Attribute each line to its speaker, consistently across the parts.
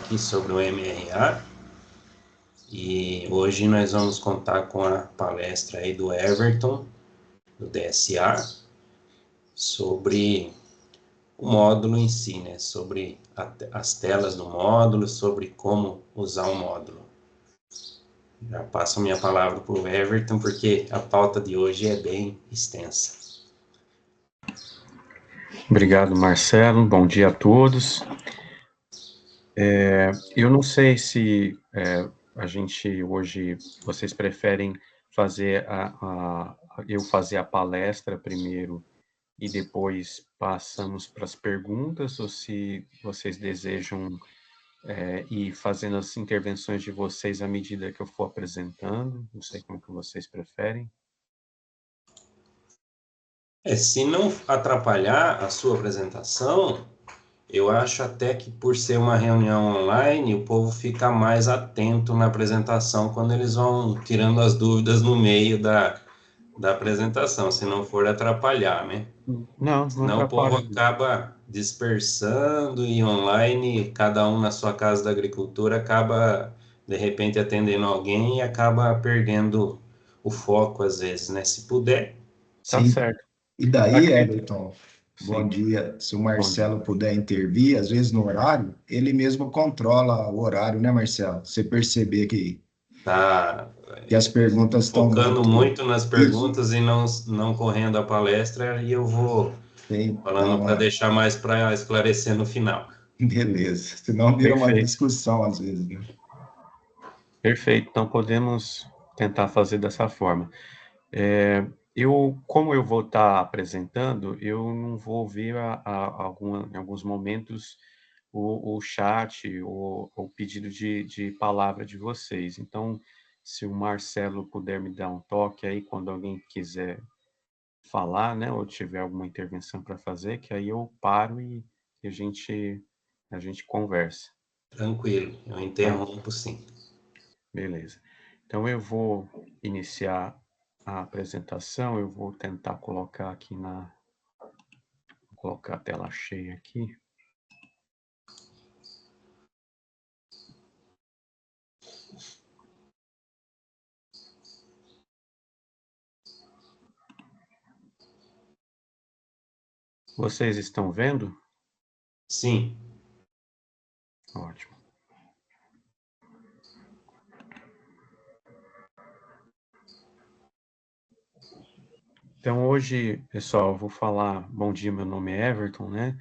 Speaker 1: aqui sobre o MRA. E hoje nós vamos contar com a palestra aí do Everton, do DSA, sobre o módulo em si, né? Sobre as telas do módulo, sobre como usar o módulo. Já passo a minha palavra para o Everton, porque a pauta de hoje é bem extensa.
Speaker 2: Obrigado, Marcelo. Bom dia a todos. Eu não sei se a gente hoje, vocês preferem fazer eu fazer a palestra primeiro e depois passamos para as perguntas, ou se vocês desejam ir fazendo as intervenções de vocês à medida que eu for apresentando. Não sei como que vocês preferem.
Speaker 1: Se não atrapalhar a sua apresentação, eu acho até que por ser uma reunião online, o povo fica mais atento na apresentação quando eles vão tirando as dúvidas no meio da apresentação, se não for atrapalhar, né?
Speaker 2: Não
Speaker 1: Senão o povo
Speaker 2: atrapalha.
Speaker 1: acaba dispersando e online, cada um na sua casa da agricultura acaba, de repente, atendendo alguém e acaba perdendo o foco às vezes, né? Se puder.
Speaker 2: Tá
Speaker 3: Sim.
Speaker 2: certo.
Speaker 3: E daí, Everton, bom
Speaker 2: Sim.
Speaker 3: dia. Se o
Speaker 2: Bom
Speaker 3: Marcelo
Speaker 2: dia.
Speaker 3: puder intervir, às vezes no horário, ele mesmo controla o horário, né, Marcelo? Você perceber
Speaker 1: Tá
Speaker 3: que as perguntas estão
Speaker 1: focando muito nas
Speaker 3: Isso,
Speaker 1: perguntas e não correndo a palestra, e eu vou
Speaker 3: tem, dá
Speaker 1: falando para deixar mais para esclarecer no final.
Speaker 3: Beleza. Senão vira uma
Speaker 2: Perfeito.
Speaker 3: discussão às vezes, né?
Speaker 2: Perfeito, então podemos tentar fazer dessa forma. Como eu vou estar apresentando, eu não vou ver em alguns momentos o chat ou o pedido de palavra de vocês. Então, se o Marcelo puder me dar um toque aí quando alguém quiser falar, né, ou tiver alguma intervenção para fazer, que aí eu paro e a gente conversa.
Speaker 1: Tranquilo, eu interrompo sim.
Speaker 2: Beleza. Então, eu vou iniciar a apresentação, eu vou tentar colocar aqui vou colocar a tela cheia aqui. Vocês estão vendo?
Speaker 1: Sim.
Speaker 2: Ótimo. Então, hoje, pessoal, eu vou falar. Bom dia, meu nome é Everton, né?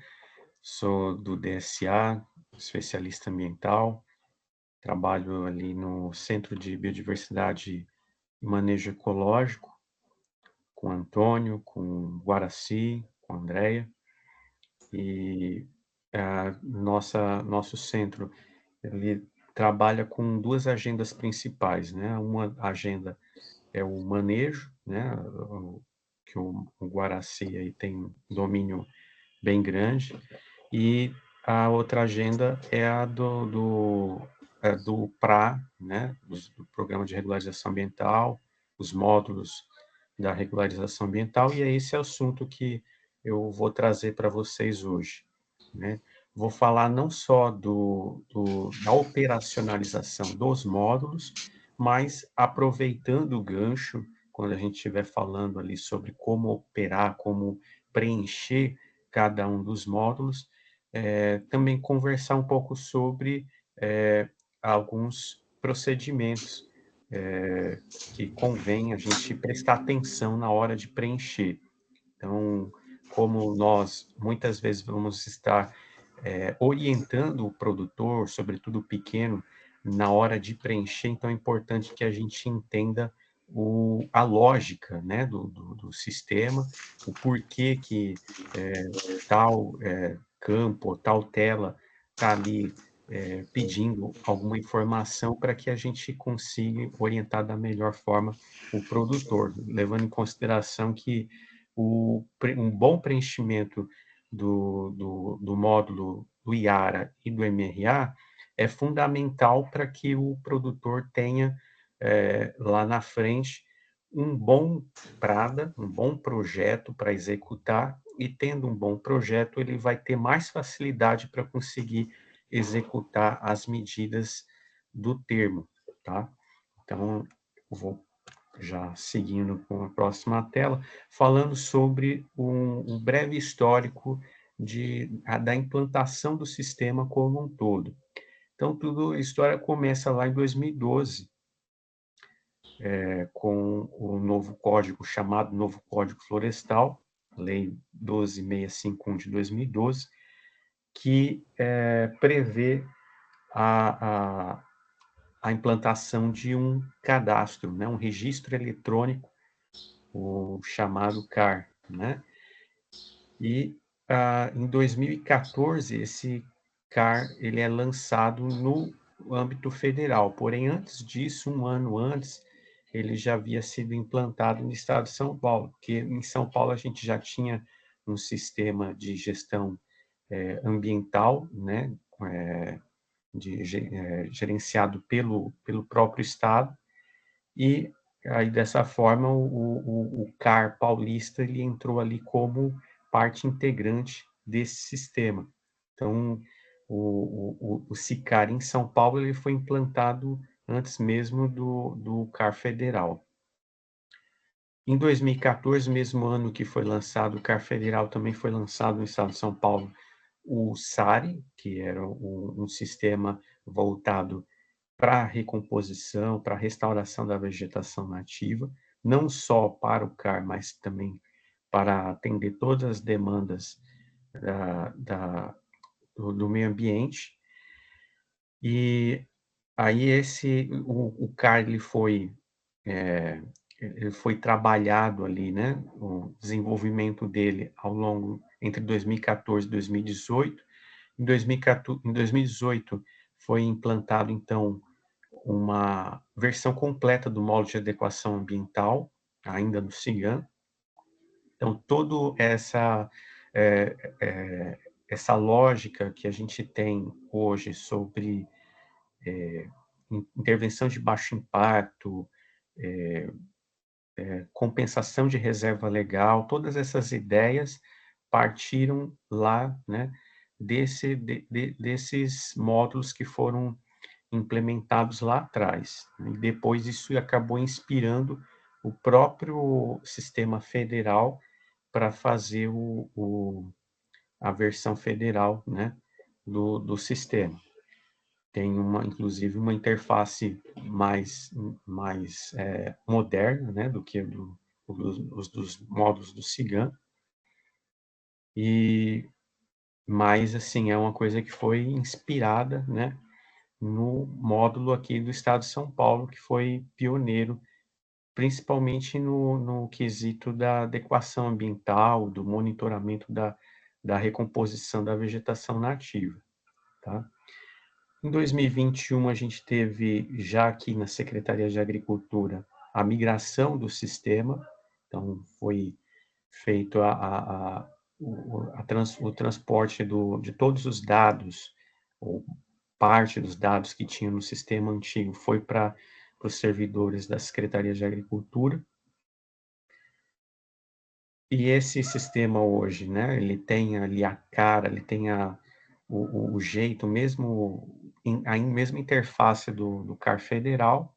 Speaker 2: Sou do DSA, especialista ambiental. Trabalho ali no Centro de Biodiversidade e Manejo Ecológico, com o Antônio, com o Guaraci, com a Andrea. E nosso centro, ele trabalha com duas agendas principais, né? Uma agenda é o manejo, né? Que o Guaraci aí tem um domínio bem grande, e a outra agenda é a do PRA, né? Do Programa de Regularização Ambiental, os módulos da regularização ambiental, e é esse assunto que eu vou trazer para vocês hoje, né? Vou falar não só da operacionalização dos módulos, mas aproveitando o gancho, quando a gente estiver falando ali sobre como operar, como preencher cada um dos módulos, também conversar um pouco sobre alguns procedimentos que convém a gente prestar atenção na hora de preencher. Então, como nós muitas vezes vamos estar orientando o produtor, sobretudo o pequeno, na hora de preencher, então é importante que a gente entenda a lógica, né, do sistema, o porquê que tal campo, tal tela está ali pedindo alguma informação para que a gente consiga orientar da melhor forma o produtor, levando em consideração que um bom preenchimento do módulo do IARA e do MRA é fundamental para que o produtor tenha lá na frente um bom PRADA, um bom projeto para executar, e tendo um bom projeto, ele vai ter mais facilidade para conseguir executar as medidas do termo, tá? Então, eu vou já seguindo com a próxima tela, falando sobre um breve histórico da implantação do sistema como um todo. Então, a história começa lá em 2012, com o novo código, chamado Novo Código Florestal, Lei 12.651 de 2012, que prevê a implantação de um cadastro, né, um registro eletrônico, o chamado CAR, né? E em 2014 esse CAR ele é lançado no âmbito federal. Porém, antes disso, um ano antes, ele já havia sido implantado no estado de São Paulo, porque em São Paulo a gente já tinha um sistema de gestão ambiental, né? Gerenciado pelo próprio estado, e aí dessa forma o CAR paulista ele entrou ali como parte integrante desse sistema. Então o SICAR em São Paulo ele foi implantado antes mesmo do CAR federal. Em 2014, mesmo ano que foi lançado o CAR federal, também foi lançado no estado de São Paulo o SARI, que era um sistema voltado para a recomposição, para a restauração da vegetação nativa, não só para o CAR, mas também para atender todas as demandas do meio ambiente. E aí o CAR ele foi trabalhado ali, né, o desenvolvimento dele ao longo entre 2014 e 2018. Em 2018 foi implantado então uma versão completa do módulo de adequação ambiental, ainda no CIGAM. Então, toda essa lógica que a gente tem hoje sobre intervenção de baixo impacto, compensação de reserva legal, todas essas ideias partiram lá, né, desses módulos que foram implementados lá atrás. E depois isso acabou inspirando o próprio sistema federal para fazer a versão federal, né, do sistema. Tem inclusive uma interface mais moderna, né, do que os dos módulos do CIGAM. Mas assim é uma coisa que foi inspirada, né, no módulo aqui do estado de São Paulo, que foi pioneiro, principalmente no quesito da adequação ambiental, do monitoramento da recomposição da vegetação nativa, tá? Em 2021, a gente teve, já aqui na Secretaria de Agricultura, a migração do sistema, então foi feito o transporte de todos os dados, ou parte dos dados que tinha no sistema antigo foi para os servidores da Secretaria de Agricultura. E esse sistema hoje, né, ele tem ali a cara, ele tem o jeito, a mesma interface do CAR federal.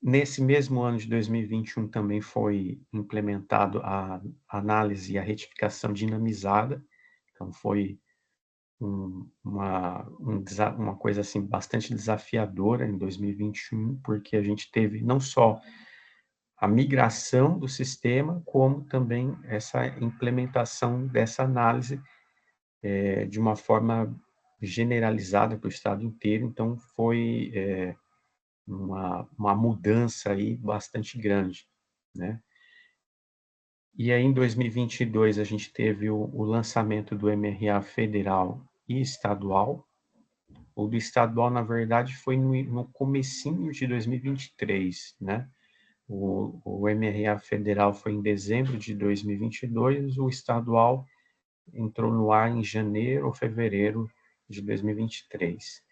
Speaker 2: Nesse mesmo ano de 2021 também foi implementado a análise e a retificação dinamizada, então foi uma coisa assim bastante desafiadora em 2021, porque a gente teve não só a migração do sistema, como também essa implementação dessa análise de uma forma generalizada para o estado inteiro. Então foi uma mudança aí bastante grande, né? E aí, em 2022, a gente teve o lançamento do MRA federal e estadual. O do estadual, na verdade, foi no comecinho de 2023, né? O MRA federal foi em dezembro de 2022, o estadual entrou no ar em janeiro ou fevereiro de 2023.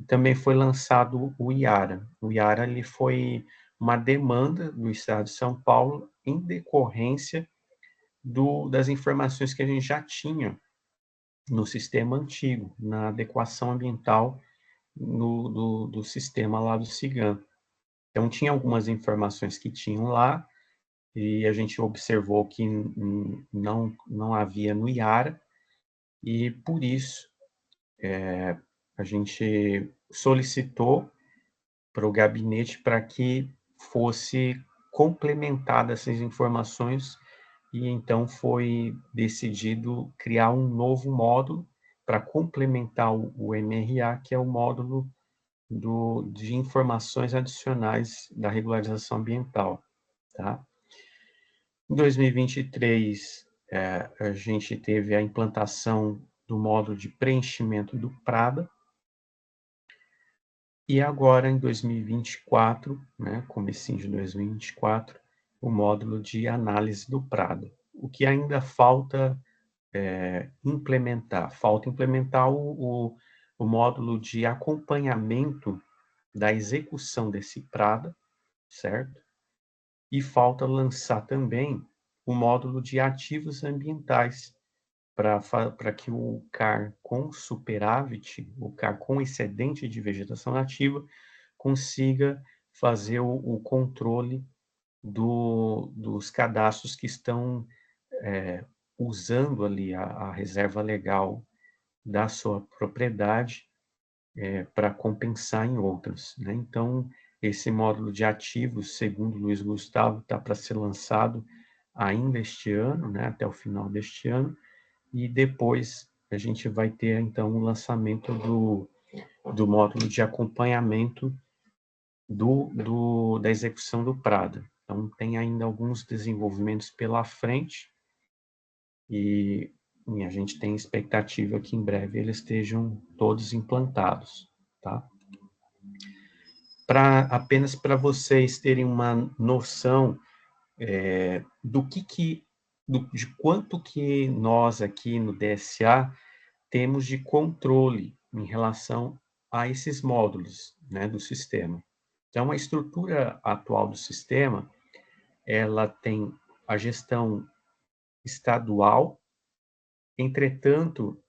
Speaker 2: Também foi lançado o IARA. O IARA ele foi uma demanda do estado de São Paulo em decorrência das informações que a gente já tinha no sistema antigo, na adequação ambiental do sistema lá do CIGAM. Então, tinha algumas informações que tinham lá, e a gente observou que não havia no IARA, e por isso a gente solicitou para o gabinete para que fosse complementada essas informações, e então foi decidido criar um novo módulo para complementar o MRA, que é o módulo de informações adicionais da regularização ambiental, tá? Em 2023, a gente teve a implantação do módulo de preenchimento do PRADA, e agora, em 2024, né, comecinho de 2024, o módulo de análise do PRADA. O que ainda falta implementar? Falta implementar o módulo de acompanhamento da execução desse PRADA, certo? E falta lançar também o módulo de ativos ambientais, para que o CAR com superávit, o CAR com excedente de vegetação nativa, consiga fazer o controle dos cadastros que estão usando ali a reserva legal da sua propriedade para compensar em outras, né? Então, esse módulo de ativos, segundo o Luiz Gustavo, está para ser lançado ainda este ano, né, até o final deste ano, e depois a gente vai ter, então, o lançamento do módulo de acompanhamento da execução do PRADA. Então, tem ainda alguns desenvolvimentos pela frente, e a gente tem expectativa que em breve eles estejam todos implantados, tá? Apenas para vocês terem uma noção de quanto que nós aqui no DSA temos de controle em relação a esses módulos, né, do sistema. Então, a estrutura atual do sistema, ela tem a gestão estadual. Entretanto,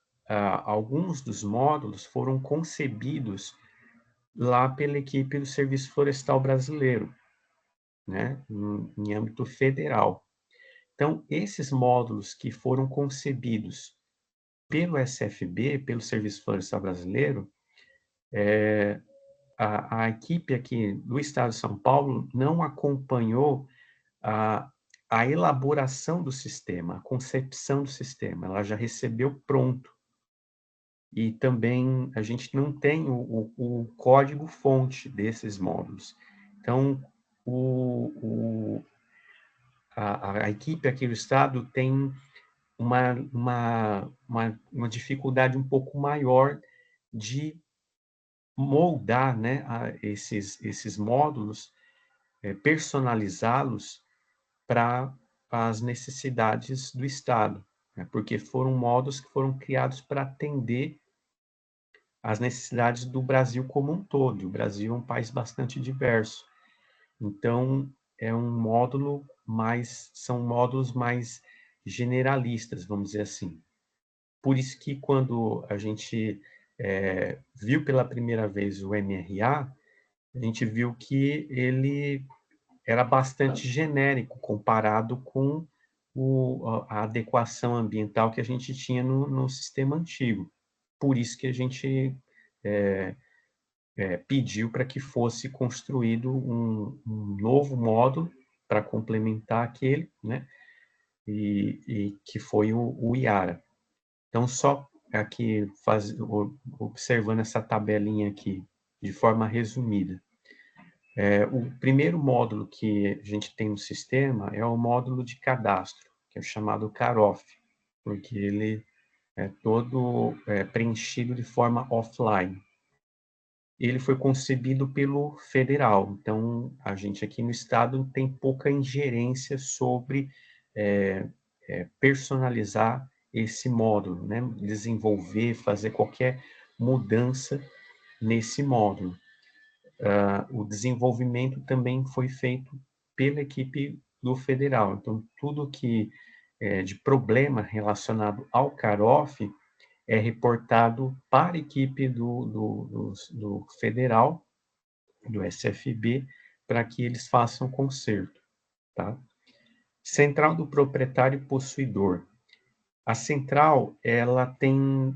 Speaker 2: alguns dos módulos foram concebidos lá pela equipe do Serviço Florestal Brasileiro, né, em âmbito federal. Então, esses módulos que foram concebidos pelo SFB, pelo Serviço Florestal Brasileiro, a equipe aqui do Estado de São Paulo não acompanhou a elaboração do sistema, a concepção do sistema, ela já recebeu pronto. E também a gente não tem o código-fonte desses módulos. Então, a equipe aqui do Estado tem uma dificuldade um pouco maior de moldar, né, esses módulos, personalizá-los para as necessidades do Estado, né, porque foram módulos que foram criados para atender as necessidades do Brasil como um todo. O Brasil é um país bastante diverso. Então, são módulos mais generalistas, vamos dizer assim. Por isso que quando a gente viu pela primeira vez o MRA, a gente viu que ele era bastante genérico comparado com a adequação ambiental que a gente tinha no sistema antigo. Por isso que a gente pediu para que fosse construído um novo módulo para complementar aquele, né? E que foi o IARA. Então, só aqui observando essa tabelinha aqui, de forma resumida. O primeiro módulo que a gente tem no sistema é o módulo de cadastro, que é o chamado CAROF, porque ele é todo preenchido de forma offline. Ele foi concebido pelo federal, então a gente aqui no estado tem pouca ingerência sobre personalizar esse módulo, né? Desenvolver, fazer qualquer mudança nesse módulo. O desenvolvimento também foi feito pela equipe do federal, então tudo que de problema relacionado ao CAROF, é reportado para a equipe do federal, do SFB, para que eles façam conserto, tá? Central do proprietário possuidor. A central, ela tem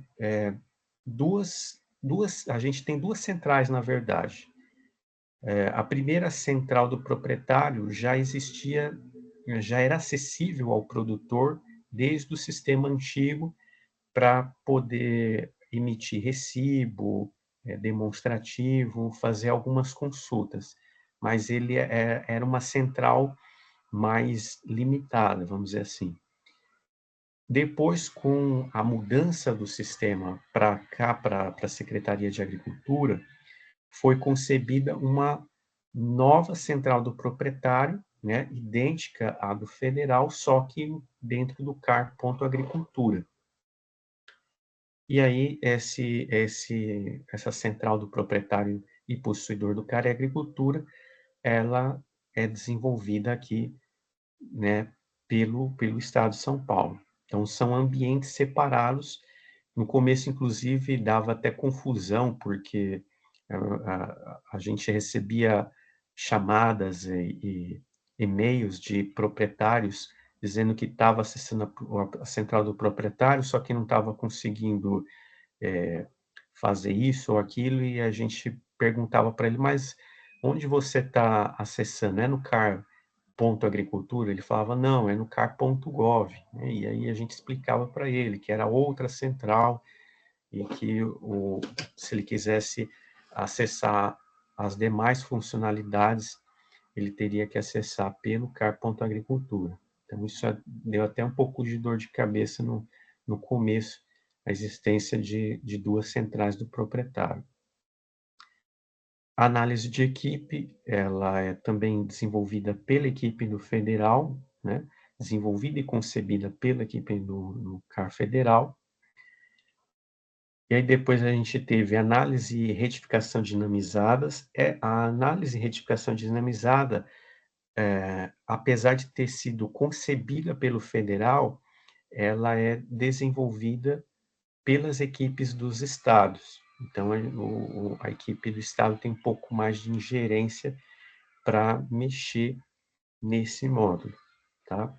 Speaker 2: a gente tem duas centrais, na verdade. A primeira central do proprietário já existia, já era acessível ao produtor desde o sistema antigo para poder emitir recibo, demonstrativo, fazer algumas consultas. Mas ele era uma central mais limitada, vamos dizer assim. Depois, com a mudança do sistema para cá, para a Secretaria de Agricultura, foi concebida uma nova central do proprietário, né, idêntica à do federal, só que dentro do CAR Ponto Agricultura. E aí, essa central do proprietário e possuidor do CAR e Agricultura, ela é desenvolvida aqui, né, pelo Estado de São Paulo. Então, são ambientes separados. No começo, inclusive, dava até confusão, porque a gente recebia chamadas e e-mails de proprietários dizendo que estava acessando a central do proprietário, só que não estava conseguindo fazer isso ou aquilo, e a gente perguntava para ele, mas onde você está acessando? É no CAR ponto agricultura? Ele falava, não, é no car.gov, né? E aí a gente explicava para ele que era outra central e que se ele quisesse acessar as demais funcionalidades, ele teria que acessar pelo car.agricultura. Então, isso deu até um pouco de dor de cabeça no começo, a existência de duas centrais do proprietário. A análise de equipe, ela é também desenvolvida pela equipe do federal, né? Desenvolvida e concebida pela equipe do CAR federal. E aí depois a gente teve análise e retificação dinamizadas. A análise e retificação dinamizada, apesar de ter sido concebida pelo federal, ela é desenvolvida pelas equipes dos estados. Então, a equipe do estado tem um pouco mais de ingerência para mexer nesse módulo, tá?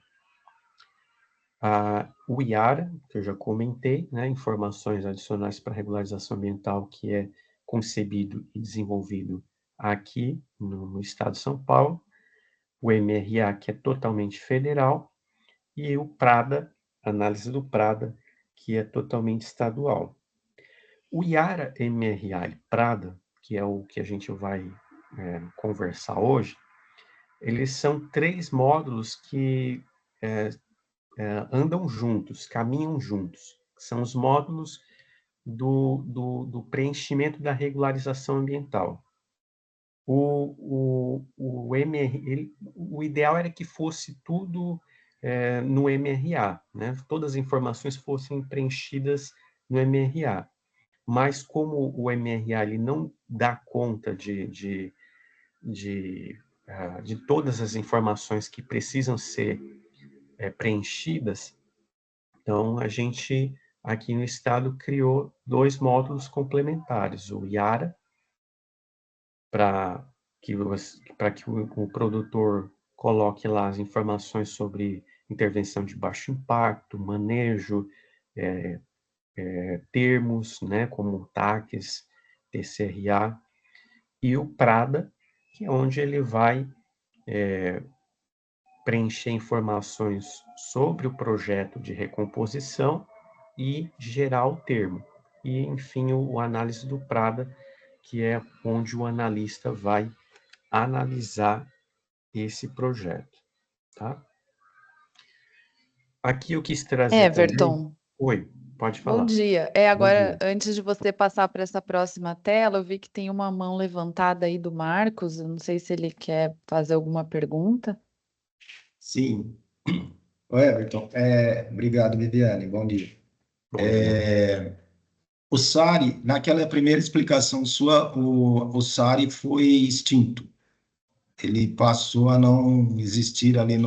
Speaker 2: O IARA, que eu já comentei, né, informações adicionais para regularização ambiental, que é concebido e desenvolvido aqui no estado de São Paulo, o MRA, que é totalmente federal, e o PRADA, análise do PRADA, que é totalmente estadual. O IARA, MRA e PRADA, que é o que a gente vai conversar hoje, eles são três módulos que andam juntos, caminham juntos. São os módulos do preenchimento da regularização ambiental. O ideal era que fosse tudo no MRA, né? Todas as informações fossem preenchidas no MRA. Mas como o MRA ele não dá conta de todas as informações que precisam ser preenchidas, então a gente aqui no estado criou dois módulos complementares, o IARA, para que o produtor coloque lá as informações sobre intervenção de baixo impacto, manejo, termos, né, como TACs, TCRA, e o PRADA, que é onde ele vai preencher informações sobre o projeto de recomposição e gerar o termo. E, enfim, o análise do PRADA, que é onde o analista vai analisar esse projeto, tá? Aqui eu quis trazer também...
Speaker 4: Everton,
Speaker 2: Oi, pode
Speaker 4: bom
Speaker 2: falar.
Speaker 4: dia.
Speaker 2: Bom
Speaker 4: Agora,
Speaker 2: dia.
Speaker 4: antes de você passar para essa próxima tela, eu vi que tem uma mão levantada aí do Marcos. Eu não sei se ele quer fazer alguma pergunta.
Speaker 3: Sim. Oi, Everton. Obrigado, Viviane. Bom dia.
Speaker 2: Bom dia.
Speaker 3: O SARI, naquela primeira explicação sua, o SARI foi extinto. Ele passou a não existir ali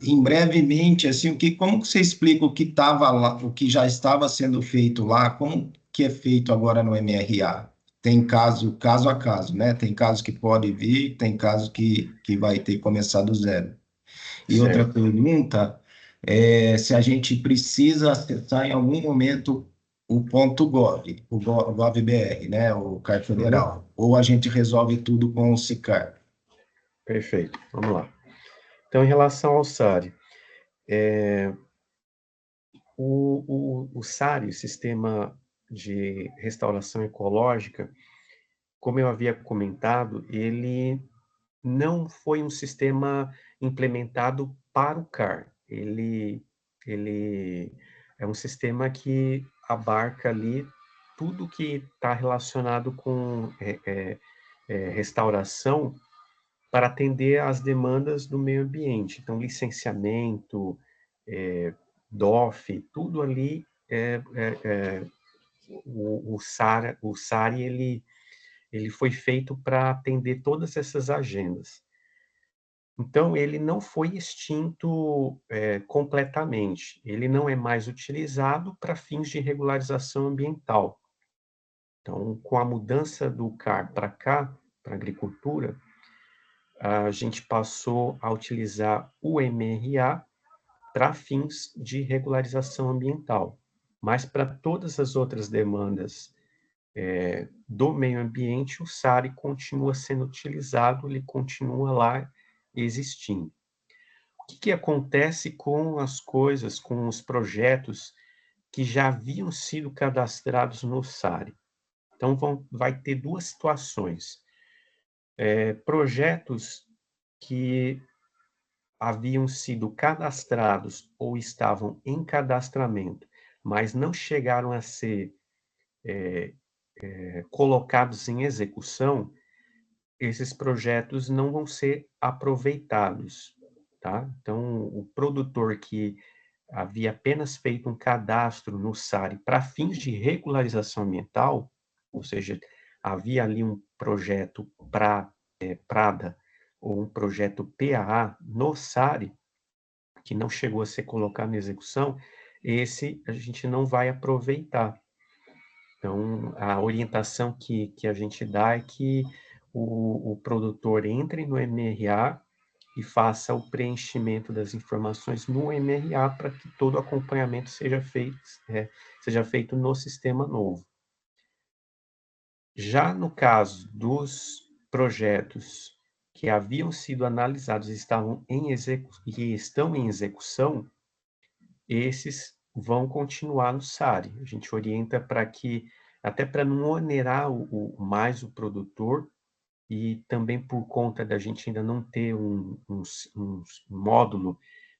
Speaker 3: em brevemente, assim, como que você explica o que estava lá, o que já estava sendo feito lá, como que é feito agora no MRA? Tem caso a caso, né? Tem casos que pode vir, tem casos que vai ter que começar do zero. E outra
Speaker 2: Certo.
Speaker 3: pergunta é se a gente precisa acessar em algum momento o ponto .gov, o .gov.br, né? O CAR
Speaker 2: Uhum.
Speaker 3: Federal, ou a gente resolve tudo com o SICAR.
Speaker 2: Perfeito. Vamos lá. Então, em relação ao SARI, o SARI, Sistema de Restauração Ecológica, como eu havia comentado, ele não foi um sistema implementado para o CAR. Ele é um sistema que abarca ali tudo que está relacionado com restauração para atender às demandas do meio ambiente. Então, licenciamento, DOF, tudo ali o SARI ele foi feito para atender todas essas agendas. Então, ele não foi extinto completamente. Ele não é mais utilizado para fins de regularização ambiental. Então, com a mudança do CAR para cá, para a agricultura, a gente passou a utilizar o MRA para fins de regularização ambiental. Mas para todas as outras demandas do meio ambiente, o SARI continua sendo utilizado, ele continua lá existindo. O que acontece com as coisas, com os projetos que já haviam sido cadastrados no SARI? Então, vai ter duas situações. Projetos que haviam sido cadastrados ou estavam em cadastramento, mas não chegaram a ser colocados em execução, esses projetos não vão ser aproveitados, tá? Então, o produtor que havia apenas feito um cadastro no SARI para fins de regularização ambiental, ou seja, havia ali um projeto PRADA ou um projeto PAA no SARI, que não chegou a ser colocado em execução, esse a gente não vai aproveitar. Então, a orientação que a gente dá é que o produtor entre no MRA e faça o preenchimento das informações no MRA para que todo o acompanhamento seja feito no sistema novo. Já no caso dos projetos que haviam sido analisados e estão em execução, esses vão continuar no SARI. A gente orienta para que, até para não onerar mais o produtor, e também por conta da gente ainda não ter um módulo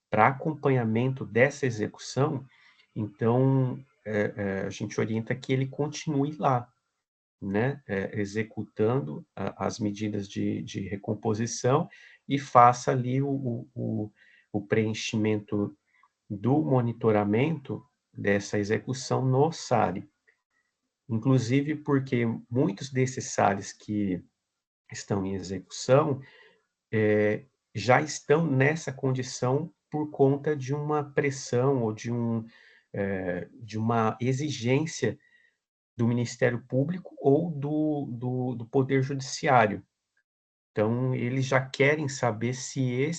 Speaker 2: para acompanhamento dessa execução, então a gente orienta que ele continue lá, né, executando as medidas de recomposição e faça ali o preenchimento do monitoramento dessa execução no SARI. Inclusive porque muitos desses SARIs que estão em execução já estão nessa condição por conta de uma pressão ou de uma exigência do Ministério Público ou do Poder Judiciário. Então, eles já querem saber se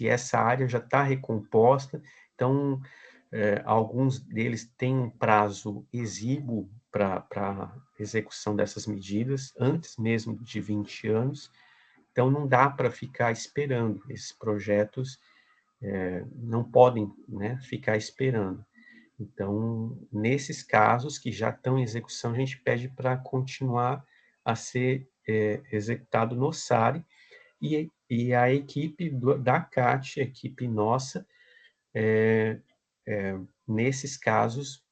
Speaker 2: essa área já está recomposta. Então, alguns deles têm um prazo exíguo para execução dessas medidas, antes mesmo de 20 anos. Então, não dá para ficar esperando. Esses projetos não podem, né, ficar esperando. Então, nesses casos que já estão em execução, a gente pede para continuar a ser executado no SARI, e a equipe da CAT, a equipe nossa, nesses casos,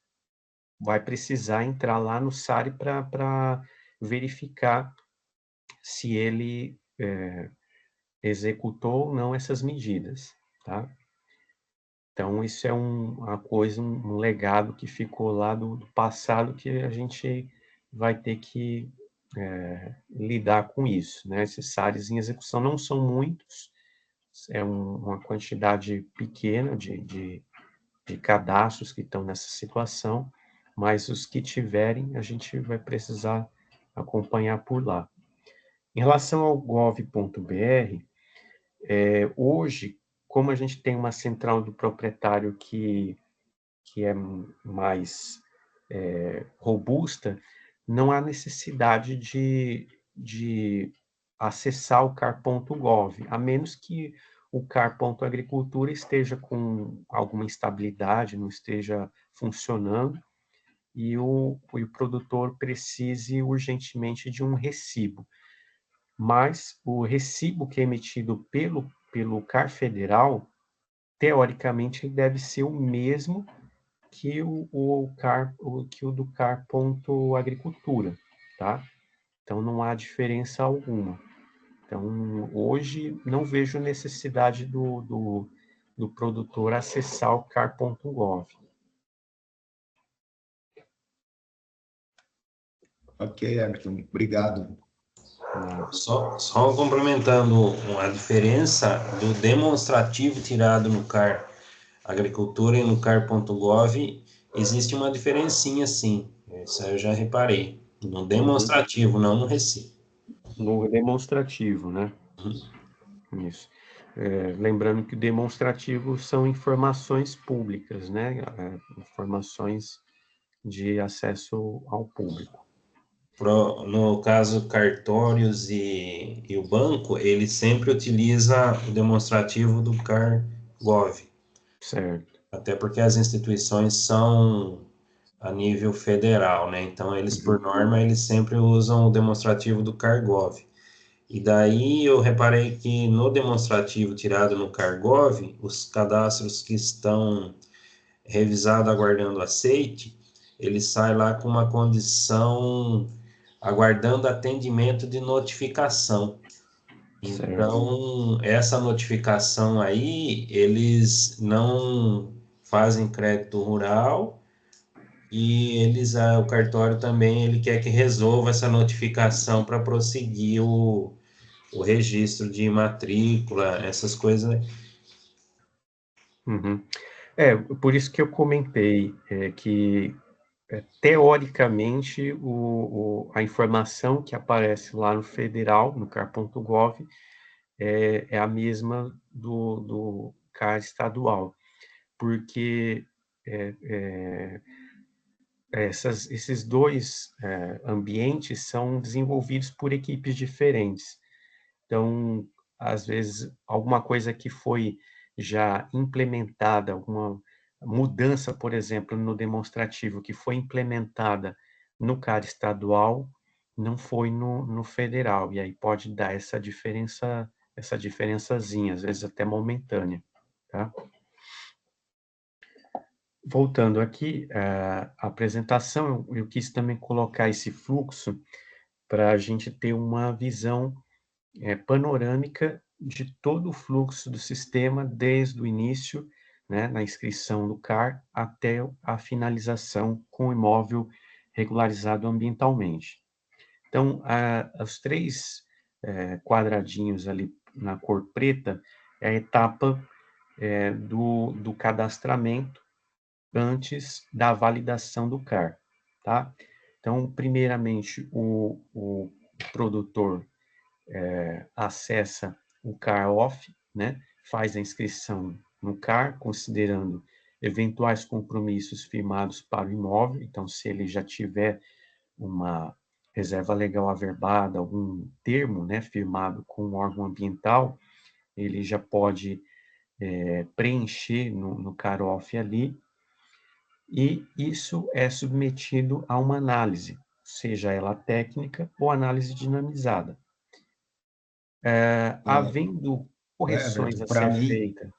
Speaker 2: vai precisar entrar lá no SARI para verificar se ele executou ou não essas medidas, tá? Então, isso é uma coisa, um legado que ficou lá do passado que a gente vai ter que lidar com isso, né? Esses SARIs em execução não são muitos, é uma quantidade pequena de cadastros que estão nessa situação, mas os que tiverem, a gente vai precisar acompanhar por lá. Em relação ao gov.br, hoje, como a gente tem uma central do proprietário que é mais robusta, não há necessidade de acessar o car.gov, a menos que o car.agricultura esteja com alguma instabilidade, não esteja funcionando, e o produtor precise urgentemente de um recibo. Mas o recibo que é emitido pelo CAR Federal, teoricamente, ele deve ser o mesmo que que o do car.agricultura, tá? Então, não há diferença alguma. Então, hoje, não vejo necessidade do produtor acessar o car.gov.
Speaker 3: Ok, Everton, obrigado.
Speaker 1: Só complementando a diferença do demonstrativo tirado no CAR Agricultura e no CAR.gov, existe uma diferencinha sim, isso aí eu já reparei, no demonstrativo, não no recibo.
Speaker 2: No demonstrativo, né? Isso. Lembrando que o demonstrativo são informações públicas, né? Informações de acesso ao público.
Speaker 1: No caso, cartórios e o banco, ele sempre utiliza o demonstrativo do CAR.gov.
Speaker 2: Certo.
Speaker 1: Até porque as instituições são a nível federal, né? Então, eles, por norma, eles sempre usam o demonstrativo do CAR.gov. E daí eu reparei que no demonstrativo tirado no CAR.gov, os cadastros que estão revisados aguardando aceite, ele sai lá com uma condição aguardando atendimento de notificação. Então, essa notificação aí, eles não fazem crédito rural e o cartório também, ele quer que resolva essa notificação para prosseguir o registro de matrícula, essas coisas, né?
Speaker 2: Uhum. Por isso que eu comentei que, teoricamente, a informação que aparece lá no federal, no car.gov, é a mesma do CAR estadual, porque esses dois ambientes são desenvolvidos por equipes diferentes. Então, às vezes, alguma coisa que foi já implementada, alguma mudança, por exemplo, no demonstrativo, que foi implementada no CAR estadual, não foi no federal, e aí pode dar essa diferençazinha, às vezes até momentânea, tá? Voltando aqui à apresentação, eu quis também colocar esse fluxo para a gente ter uma visão panorâmica de todo o fluxo do sistema, desde o início, né, na inscrição do CAR, até a finalização com o imóvel regularizado ambientalmente. Então, os três quadradinhos ali na cor preta é a etapa do cadastramento antes da validação do CAR, tá? Então, primeiramente, o produtor acessa o CAR-OFF, né? Faz a inscrição no CAR, considerando eventuais compromissos firmados para o imóvel. Então, se ele já tiver uma reserva legal averbada, algum termo, né, firmado com o órgão ambiental, ele já pode preencher no CAR-OFF ali, e isso é submetido a uma análise, seja ela técnica ou análise dinamizada. Havendo correções
Speaker 3: Everton,
Speaker 2: a ser feita.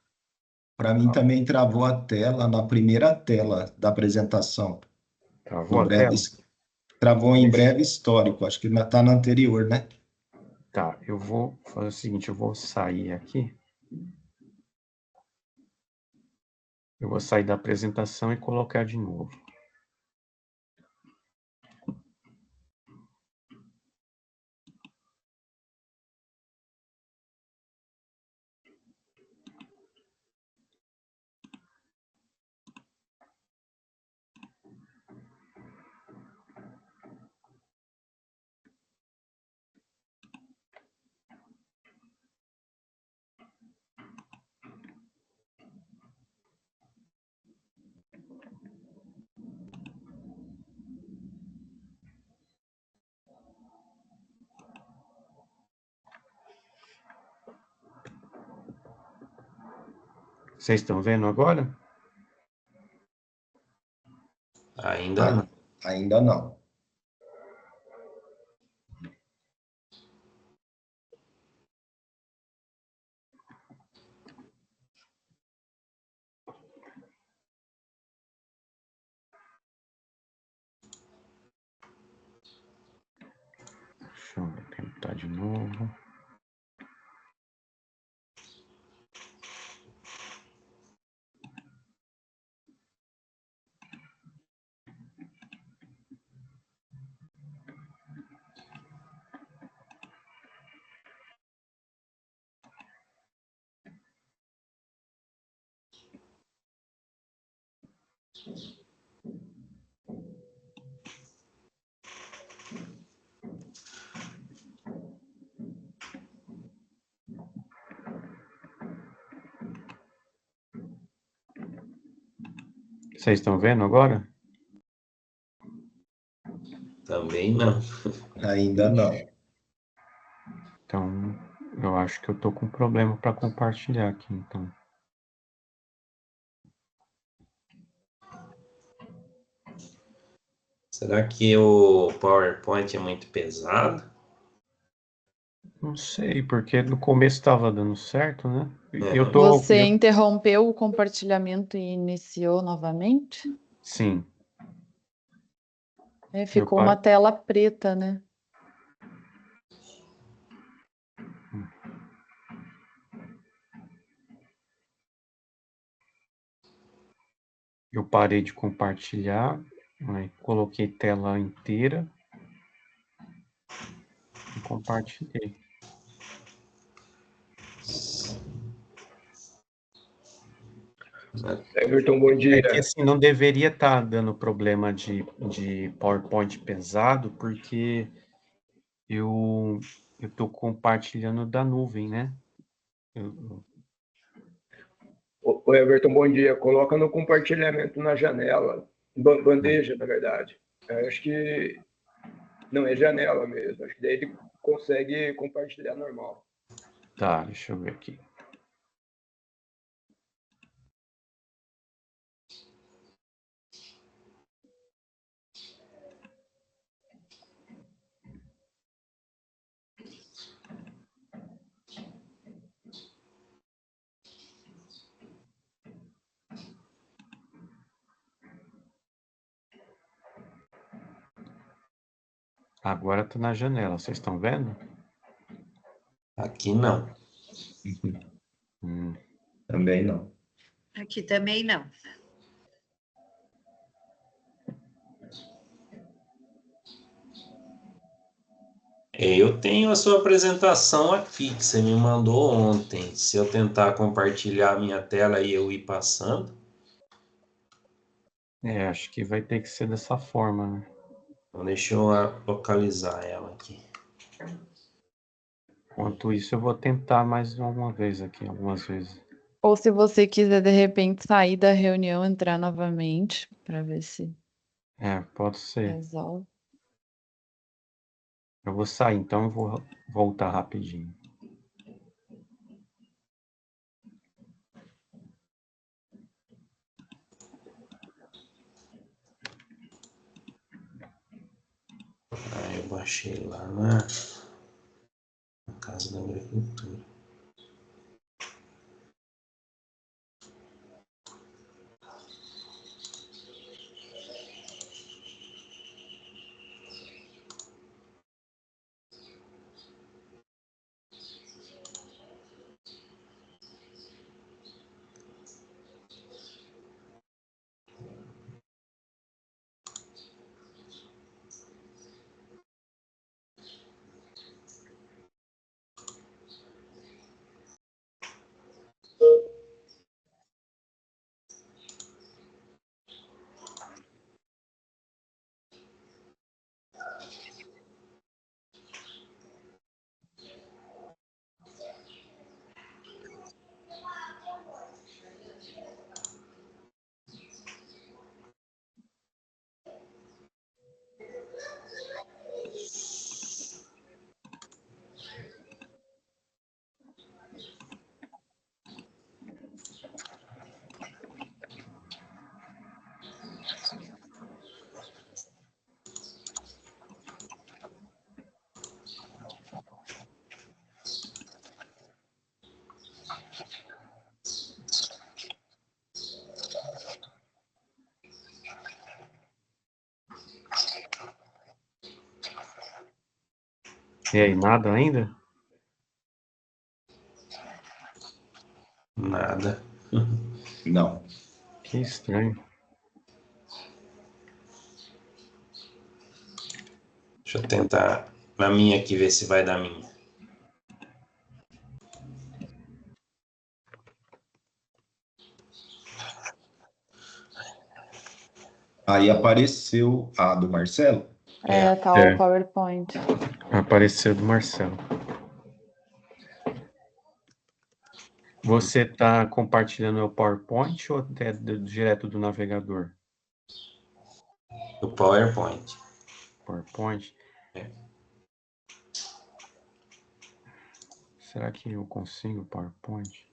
Speaker 3: para mim também travou a tela na primeira tela da apresentação.
Speaker 2: Travou
Speaker 3: No
Speaker 2: a
Speaker 3: breve,
Speaker 2: tela?
Speaker 3: travou em breve histórico, acho que ainda está no anterior, né?
Speaker 2: Tá, eu vou fazer o seguinte, eu vou sair aqui. Eu vou sair da apresentação e colocar de novo. Vocês estão vendo agora?
Speaker 1: Ainda não.
Speaker 3: Ainda não.
Speaker 2: Deixa eu tentar de novo. Vocês estão vendo agora?
Speaker 1: Também não.
Speaker 3: Ainda não.
Speaker 2: Então, eu acho que eu tô com problema para compartilhar aqui, então.
Speaker 1: Será que o PowerPoint é muito pesado?
Speaker 2: Não sei, porque no começo estava dando certo, né?
Speaker 1: É.
Speaker 4: Você interrompeu o compartilhamento e iniciou novamente?
Speaker 2: Sim.
Speaker 4: Ficou uma tela preta, né?
Speaker 2: Eu parei de compartilhar, aí coloquei tela inteira e compartilhei.
Speaker 5: Everton, bom dia.
Speaker 2: É que assim, não deveria estar dando problema de PowerPoint pesado, porque eu estou compartilhando da nuvem, né?
Speaker 5: Ô, Everton, bom dia. Coloca no compartilhamento na janela, bandeja, na verdade. Eu acho que não é janela mesmo. Acho que daí ele consegue compartilhar normal.
Speaker 2: Tá, deixa eu ver aqui. Agora tá na janela, vocês estão vendo?
Speaker 1: Aqui não.
Speaker 3: Também não.
Speaker 6: Aqui também não.
Speaker 1: Eu tenho a sua apresentação aqui, que você me mandou ontem. Se eu tentar compartilhar a minha tela e eu ir passando.
Speaker 2: Acho que vai ter que ser dessa forma, né?
Speaker 1: Então, deixa eu localizar ela aqui.
Speaker 2: Enquanto isso, eu vou tentar mais uma vez aqui, algumas vezes.
Speaker 4: Ou se você quiser, de repente, sair da reunião, entrar novamente, para ver se
Speaker 2: Pode ser.
Speaker 4: resolve.
Speaker 2: Eu vou sair, então eu vou voltar rapidinho.
Speaker 1: Eu baixei lá na Casa da Agricultura.
Speaker 2: E aí, nada ainda?
Speaker 1: Nada.
Speaker 3: Não.
Speaker 2: Que estranho.
Speaker 1: Deixa eu tentar na minha aqui ver se vai dar minha.
Speaker 3: Aí apareceu a do Marcelo.
Speaker 4: Tá
Speaker 2: É.
Speaker 4: o PowerPoint.
Speaker 2: Apareceu do Marcelo. Você está compartilhando o PowerPoint ou até direto do navegador?
Speaker 1: O PowerPoint.
Speaker 2: PowerPoint.
Speaker 1: É.
Speaker 2: Será que eu consigo o PowerPoint?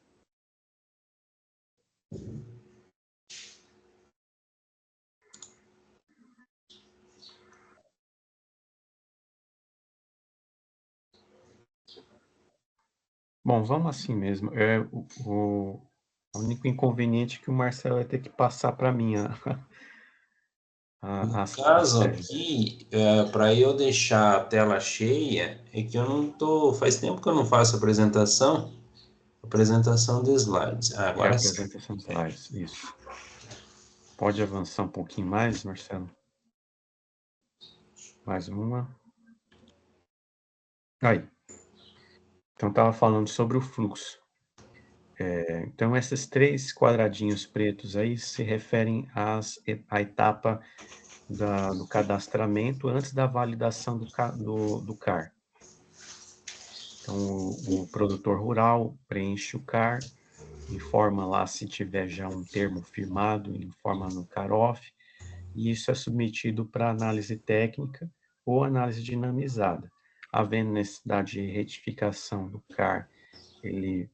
Speaker 2: Bom, vamos assim mesmo. O único inconveniente é que o Marcelo vai ter que passar para mim
Speaker 1: No
Speaker 2: as
Speaker 1: caso
Speaker 2: estratégias.
Speaker 1: aqui, para eu deixar a tela cheia, é que eu não tô. Faz tempo que eu não faço apresentação de slides.
Speaker 2: É a
Speaker 1: Agora sim.
Speaker 2: apresentação de slides, isso. Pode avançar um pouquinho mais, Marcelo? Mais uma. Aí. Então, estava falando sobre o fluxo. Então, esses 3 quadradinhos pretos aí se referem à etapa do cadastramento antes da validação do CAR. Então, o produtor rural preenche o CAR, informa lá se tiver já um termo firmado, informa no CAR-OFF, e isso é submetido para análise técnica ou análise dinamizada. Havendo necessidade de retificação do CAR, ele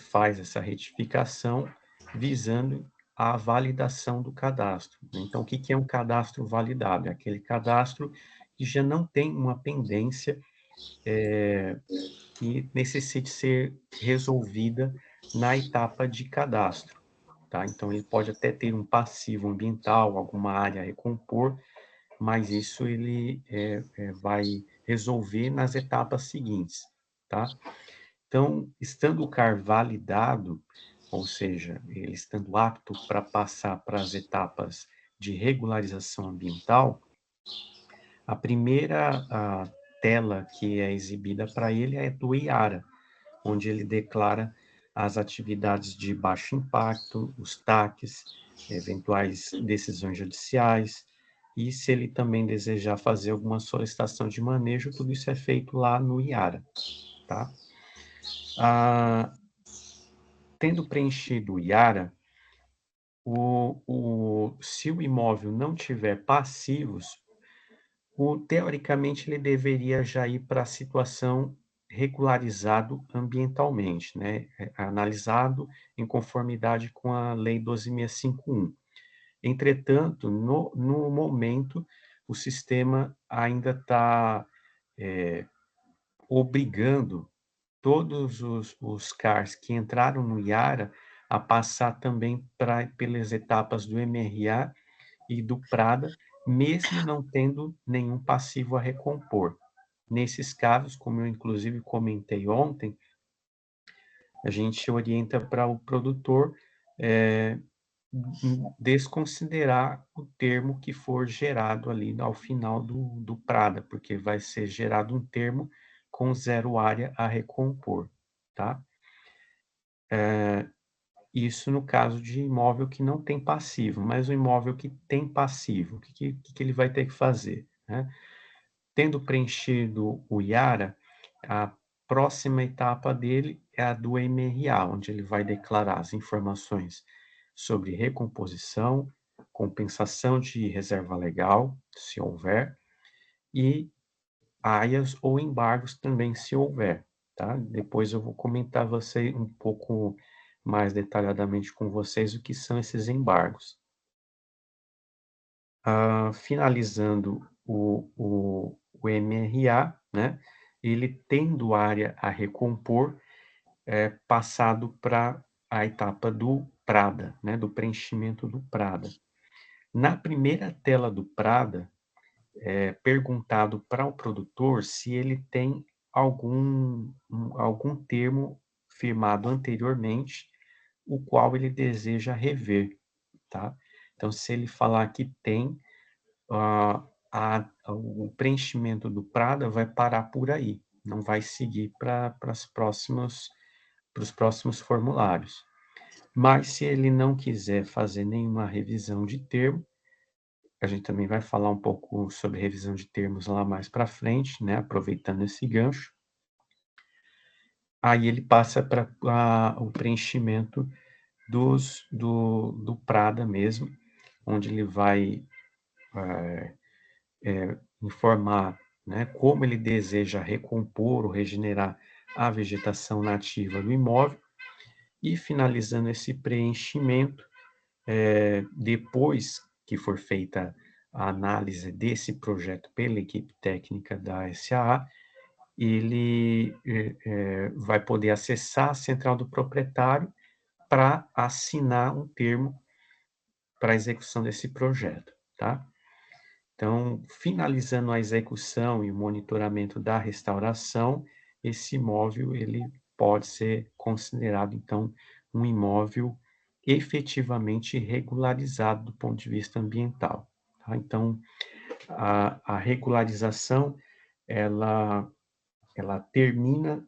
Speaker 2: faz essa retificação visando a validação do cadastro. Então, o que é um cadastro validado? É aquele cadastro que já não tem uma pendência que necessite ser resolvida na etapa de cadastro. Tá? Então, ele pode até ter um passivo ambiental, alguma área a recompor, mas isso ele vai resolver nas etapas seguintes. Tá? Então, estando o CAR validado, ou seja, ele estando apto para passar para as etapas de regularização ambiental, a primeira tela que é exibida para ele é do IARA, onde ele declara as atividades de baixo impacto, os TACs, eventuais decisões judiciais, e se ele também desejar fazer alguma solicitação de manejo, tudo isso é feito lá no IARA, tá? Tendo preenchido o IARA, se o imóvel não tiver passivos, teoricamente ele deveria já ir para a situação regularizado ambientalmente, né? Analisado em conformidade com a Lei 12.651. Entretanto, no momento, o sistema ainda está obrigando todos os CARs que entraram no IARA a passar também pelas etapas do MRA e do PRADA, mesmo não tendo nenhum passivo a recompor. Nesses casos, como eu inclusive comentei ontem, a gente orienta para o produtor desconsiderar o termo que for gerado ali ao final do PRADA, porque vai ser gerado um termo com 0 área a recompor, tá? Isso no caso de imóvel que não tem passivo, mas o imóvel que tem passivo, o que ele vai ter que fazer, né? Tendo preenchido o IARA, a próxima etapa dele é a do MRA, onde ele vai declarar as informações sobre recomposição, compensação de reserva legal, se houver, e aias ou embargos também, se houver, tá? Depois eu vou comentar você um pouco mais detalhadamente com vocês o que são esses embargos. Finalizando o MRA, né, ele tendo área a recompor, passado para a etapa do PRADA, né, do preenchimento do PRADA. Na primeira tela do PRADA, perguntado para o produtor se ele tem algum termo firmado anteriormente, o qual ele deseja rever, tá? Então, se ele falar que tem, o preenchimento do PRADA vai parar por aí, não vai seguir para os próximos formulários. Mas, se ele não quiser fazer nenhuma revisão de termo, a gente também vai falar um pouco sobre revisão de termos lá mais para frente, né, aproveitando esse gancho. Aí ele passa para o preenchimento do PRADA mesmo, onde ele vai informar, né, como ele deseja recompor ou regenerar a vegetação nativa do imóvel, e finalizando esse preenchimento, depois que for feita a análise desse projeto pela equipe técnica da SAA, ele vai poder acessar a central do proprietário para assinar um termo para a execução desse projeto, tá? Então, finalizando a execução e o monitoramento da restauração, esse imóvel ele pode ser considerado, então, um imóvel efetivamente regularizado do ponto de vista ambiental, tá? Então, a regularização, ela termina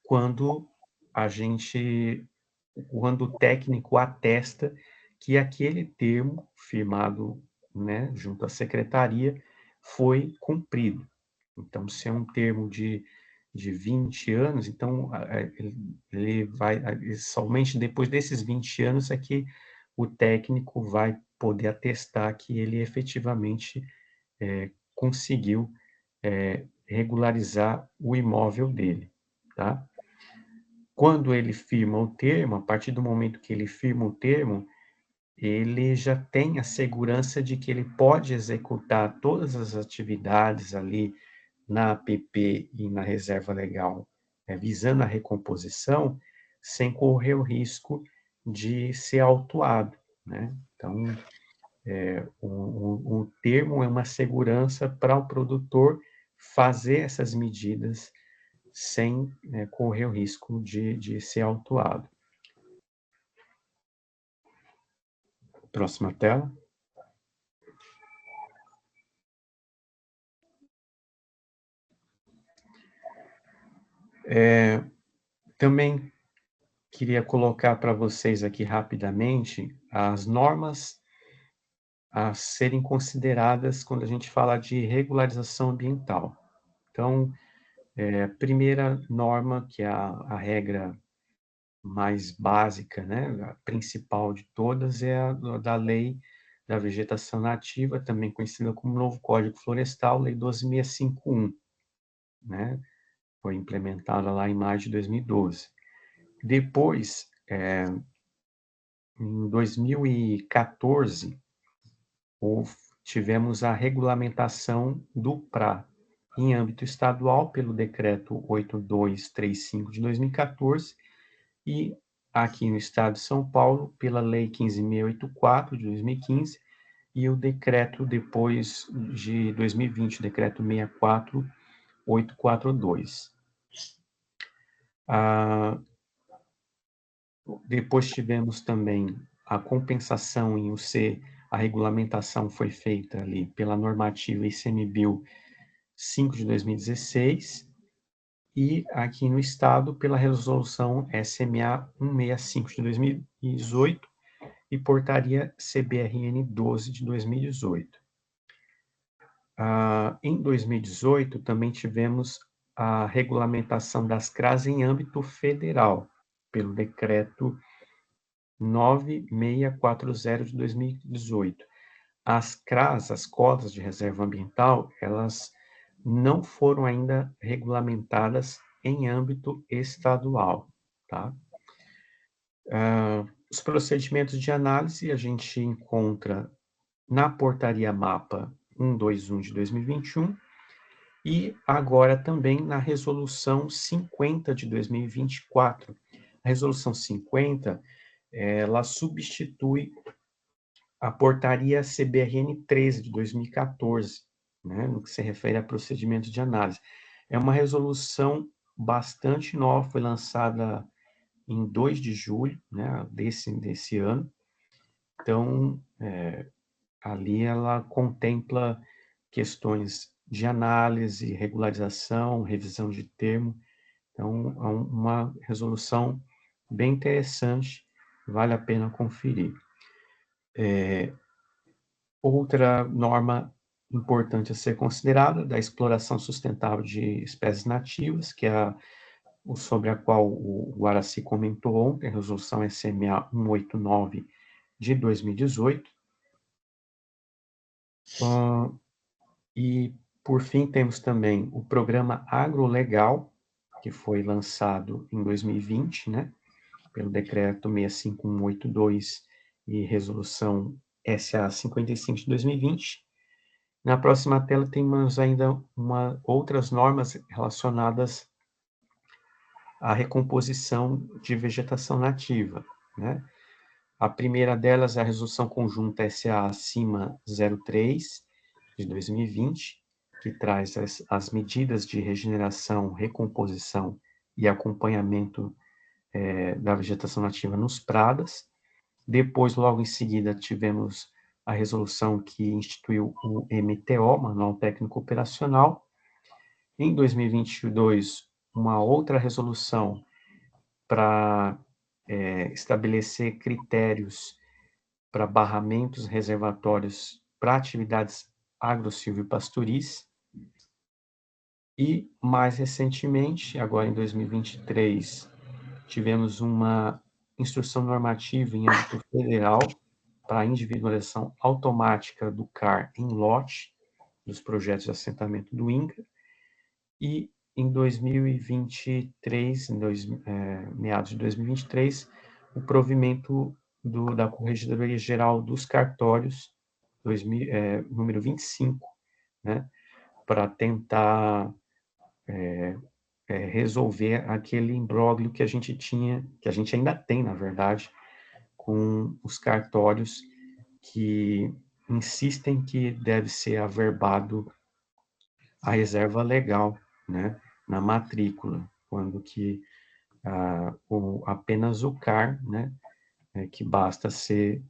Speaker 2: quando quando o técnico atesta que aquele termo firmado, né, junto à secretaria foi cumprido. Então, se é um termo de 20 anos, então ele vai, somente depois desses 20 anos é que o técnico vai poder atestar que ele efetivamente conseguiu regularizar o imóvel dele, tá? Quando ele firma o termo, a partir do momento que ele firma o termo, ele já tem a segurança de que ele pode executar todas as atividades ali na APP e na reserva legal, visando a recomposição, sem correr o risco de ser autuado, né? Então, o termo é uma segurança para o produtor fazer essas medidas sem correr o risco de ser autuado. Próxima tela. Também queria colocar para vocês aqui rapidamente as normas a serem consideradas quando a gente fala de regularização ambiental. Então, a primeira norma, que é a regra mais básica, né, a principal de todas, é a da Lei da Vegetação Nativa, também conhecida como Novo Código Florestal, Lei 12.651, né, foi implementada lá em maio de 2012. Depois, em 2014, tivemos a regulamentação do PRA em âmbito estadual pelo Decreto 8235 de 2014 e aqui no estado de São Paulo pela Lei 15.684 de 2015 e o decreto depois de 2020, o Decreto 64842. Depois tivemos também a compensação em UC, a regulamentação foi feita ali pela normativa ICMBio 5 de 2016 e aqui no estado pela resolução SMA 165 de 2018 e portaria CBRN 12 de 2018. Em 2018 também tivemos a regulamentação das CRAs em âmbito federal pelo decreto 9640 de 2018. As CRAs, as cotas de reserva ambiental, elas não foram ainda regulamentadas em âmbito estadual, tá? Os procedimentos de análise a gente encontra na portaria MAPA 121 de 2021 e agora também na resolução 50 de 2024. A resolução 50 ela substitui a portaria CBRN 13 de 2014, né, no que se refere a procedimentos de análise. É uma resolução bastante nova, foi lançada em 2 de julho, né, desse ano. Então, ali ela contempla questões de análise, regularização, revisão de termo. Então, é uma resolução bem interessante, vale a pena conferir. Outra norma importante a ser considerada, da exploração sustentável de espécies nativas, que é sobre a qual o Guaraci comentou ontem, a resolução SMA 189 de 2018. E, por fim, temos também o Programa Agrolegal, que foi lançado em 2020, né, pelo Decreto 65182 e Resolução SA 55 de 2020. Na próxima tela temos ainda outras normas relacionadas à recomposição de vegetação nativa, né? A primeira delas é a Resolução Conjunta SA acima 03 de 2020, que traz as medidas de regeneração, recomposição e acompanhamento da vegetação nativa nos pradas. Depois, logo em seguida, tivemos a resolução que instituiu o MTO, Manual Técnico Operacional. Em 2022, uma outra resolução para estabelecer critérios para barramentos reservatórios para atividades agro-silvio-pastoris. E, mais recentemente, agora em 2023, tivemos uma instrução normativa em âmbito federal para a individualização automática do CAR em lote dos projetos de assentamento do INCRA. E em 2023, meados de 2023, o provimento da Corregedoria Geral dos Cartórios, número 25, né, para tentar resolver aquele imbróglio que a gente tinha, que a gente ainda tem, na verdade, com os cartórios que insistem que deve ser averbado a reserva legal, né, na matrícula, quando que apenas o CAR, né, que basta ser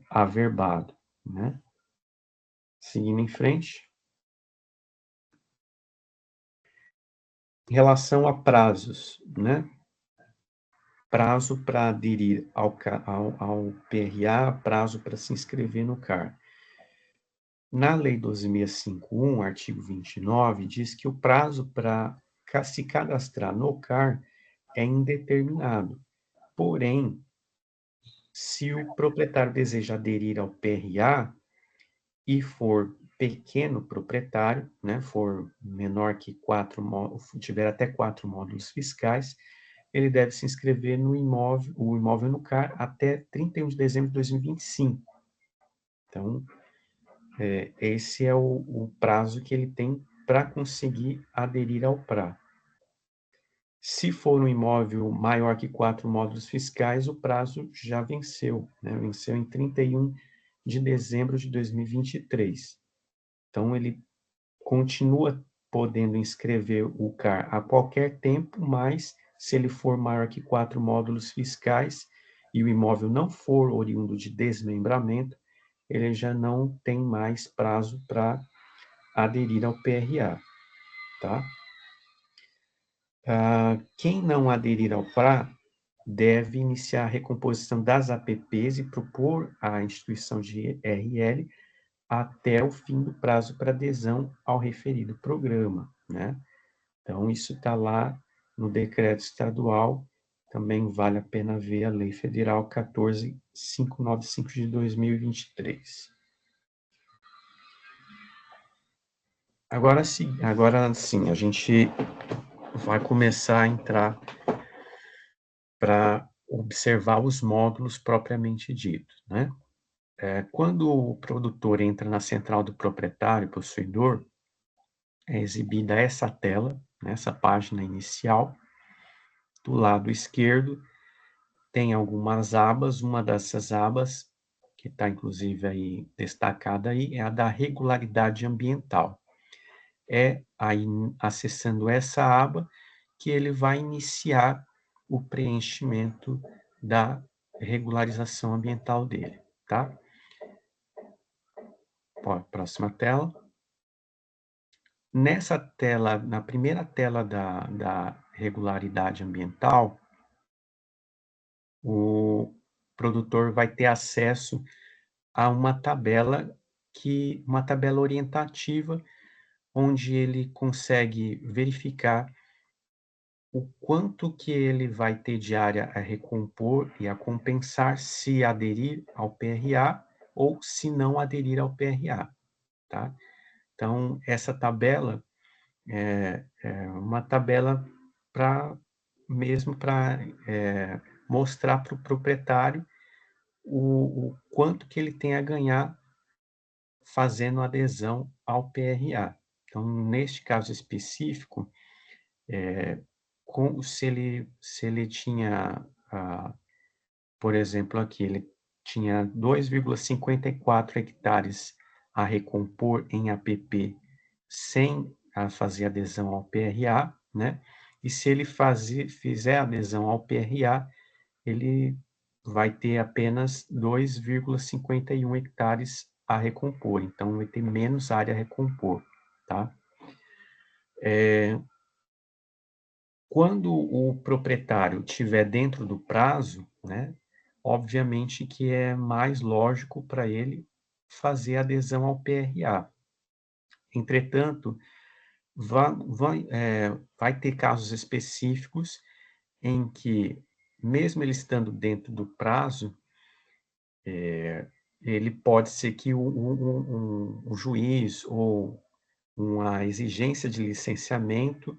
Speaker 2: averbado, né. Seguindo em frente. Em relação a prazos, né, prazo para aderir ao PRA, prazo para se inscrever no CAR. Na Lei 12.651, artigo 29, diz que o prazo para se cadastrar no CAR é indeterminado. Porém, se o proprietário deseja aderir ao PRA e for pequeno proprietário, né, for menor que tiver até 4 módulos fiscais, ele deve se inscrever no imóvel no CAR até 31 de dezembro de 2025. Então, esse é o prazo que ele tem para conseguir aderir ao PRA. Se for um imóvel maior que 4 módulos fiscais, o prazo já venceu, né? Venceu em 31 de dezembro de 2023. Então, ele continua podendo inscrever o CAR a qualquer tempo, mas se ele for maior que 4 módulos fiscais e o imóvel não for oriundo de desmembramento, ele já não tem mais prazo para aderir ao PRA, tá? Quem não aderir ao PRA deve iniciar a recomposição das APPs e propor à instituição de RL até o fim do prazo para adesão ao referido programa, né? Então, isso está lá no decreto estadual, também vale a pena ver a Lei Federal 14.595 de 2023. Agora sim, a gente vai começar a entrar para observar os módulos propriamente ditos, né? Quando o produtor entra na central do proprietário, possuidor, é exibida essa tela, essa página inicial. Do lado esquerdo tem algumas abas, uma dessas abas que está inclusive aí destacada aí, é a da regularidade ambiental. É aí, acessando essa aba, que ele vai iniciar o preenchimento da regularização ambiental dele, tá? Próxima tela. Nessa tela, na primeira tela da regularidade ambiental, o produtor vai ter acesso a uma tabela orientativa, onde ele consegue verificar o quanto que ele vai ter de área a recompor e a compensar se aderir ao PRA ou se não aderir ao PRA, tá? Então, essa tabela é uma tabela para mostrar para o proprietário o quanto que ele tem a ganhar fazendo adesão ao PRA. Então, neste caso específico, se ele tinha, por exemplo, aqui, ele tinha 2,54 hectares a recompor em APP sem fazer adesão ao PRA, né? E se ele fizer adesão ao PRA, ele vai ter apenas 2,51 hectares a recompor, então vai ter menos área a recompor, tá? Quando o proprietário estiver dentro do prazo, né, obviamente que é mais lógico para ele fazer adesão ao PRA. Entretanto, vai ter casos específicos em que, mesmo ele estando dentro do prazo, ele pode ser que um juiz ou uma exigência de licenciamento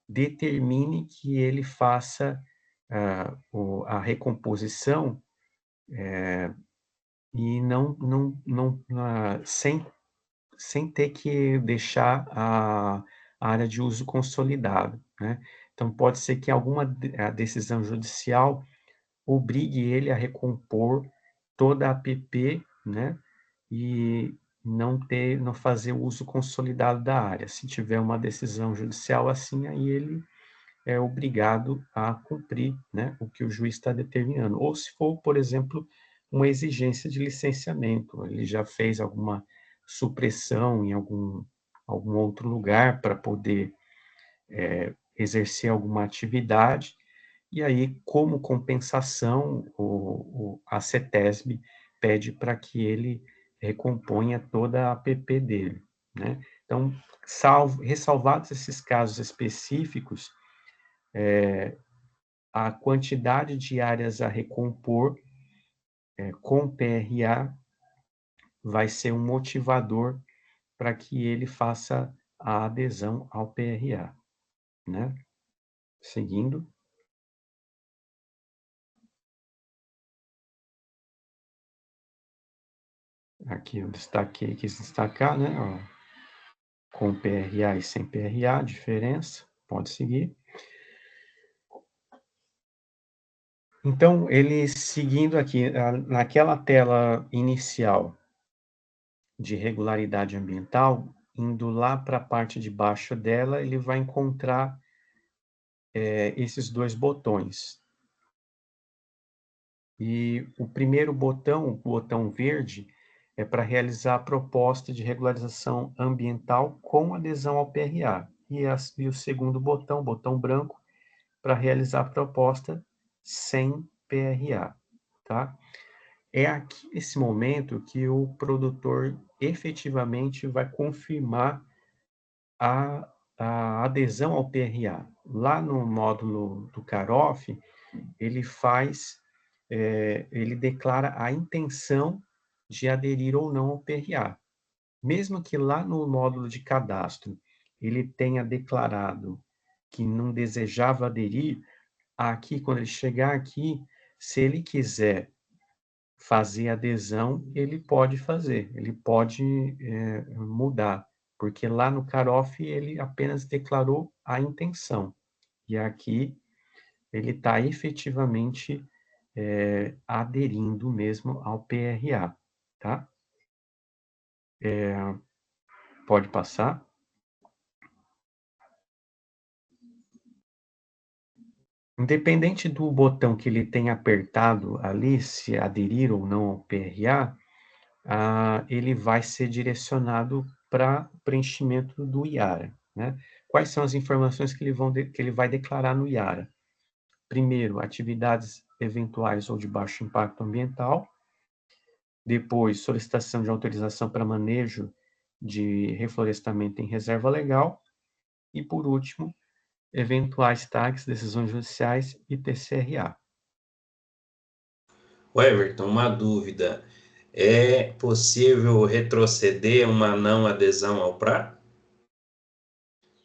Speaker 2: determine que ele faça a recomposição e sem ter que deixar a área de uso consolidado, né? Então, pode ser que alguma decisão judicial obrigue ele a recompor toda a APP, né? E não fazer o uso consolidado da área. Se tiver uma decisão judicial assim, aí ele é obrigado a cumprir, né, o que o juiz está determinando. Ou se for, por exemplo, uma exigência de licenciamento, ele já fez alguma supressão em algum outro lugar para poder exercer alguma atividade, e aí, como compensação, a CETESB pede para que ele recomponha toda a APP dele, né? Então, ressalvados esses casos específicos, a quantidade de áreas a recompor com PRA vai ser um motivador para que ele faça a adesão ao PRA, né? Seguindo. Aqui eu quis destacar, né? Ó, com PRA e sem PRA, diferença, pode seguir. Então, ele seguindo aqui, naquela tela inicial de regularidade ambiental, indo lá para a parte de baixo dela, ele vai encontrar esses dois botões. E o primeiro botão, o botão verde, é para realizar a proposta de regularização ambiental com adesão ao PRA. E o segundo botão, botão branco, para realizar a proposta sem PRA, tá? É aqui nesse momento que o produtor efetivamente vai confirmar a adesão ao PRA. Lá no módulo do CAROF, ele declara a intenção de aderir ou não ao PRA. Mesmo que lá no módulo de cadastro ele tenha declarado que não desejava aderir, aqui, quando ele chegar aqui, se ele quiser fazer adesão, ele pode fazer, ele pode mudar, porque lá no CAROF ele apenas declarou a intenção, e aqui ele está efetivamente aderindo mesmo ao PRA, tá? Pode passar. Independente do botão que ele tenha apertado ali, se aderir ou não ao PRA, ele vai ser direcionado para preenchimento do IARA, né? Quais são as informações que ele vai declarar no IARA? Primeiro, atividades eventuais ou de baixo impacto ambiental. Depois, solicitação de autorização para manejo de reflorestamento em reserva legal. E, por último, eventuais TACs, decisões judiciais e TCRA.
Speaker 1: Everton, uma dúvida. É possível retroceder uma não adesão ao PRA?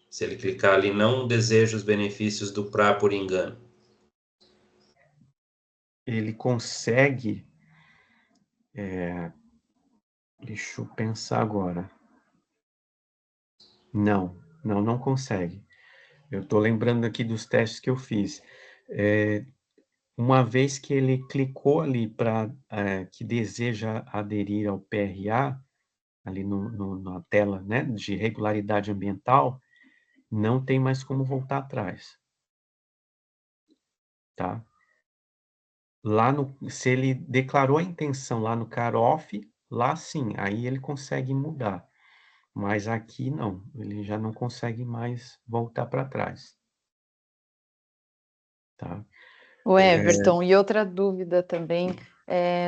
Speaker 1: Se ele clicar ali, não deseja os benefícios do PRA por engano.
Speaker 2: Ele consegue... deixa eu pensar agora. Não consegue. Eu estou lembrando aqui dos testes que eu fiz. Uma vez que ele clicou ali para que deseja aderir ao PRA, ali na tela, né, de regularidade ambiental, não tem mais como voltar atrás. Tá? Se ele declarou a intenção lá no CAROF, lá sim, aí ele consegue mudar. Mas aqui não, ele já não consegue mais voltar para trás. Tá?
Speaker 4: O Everton, e outra dúvida também,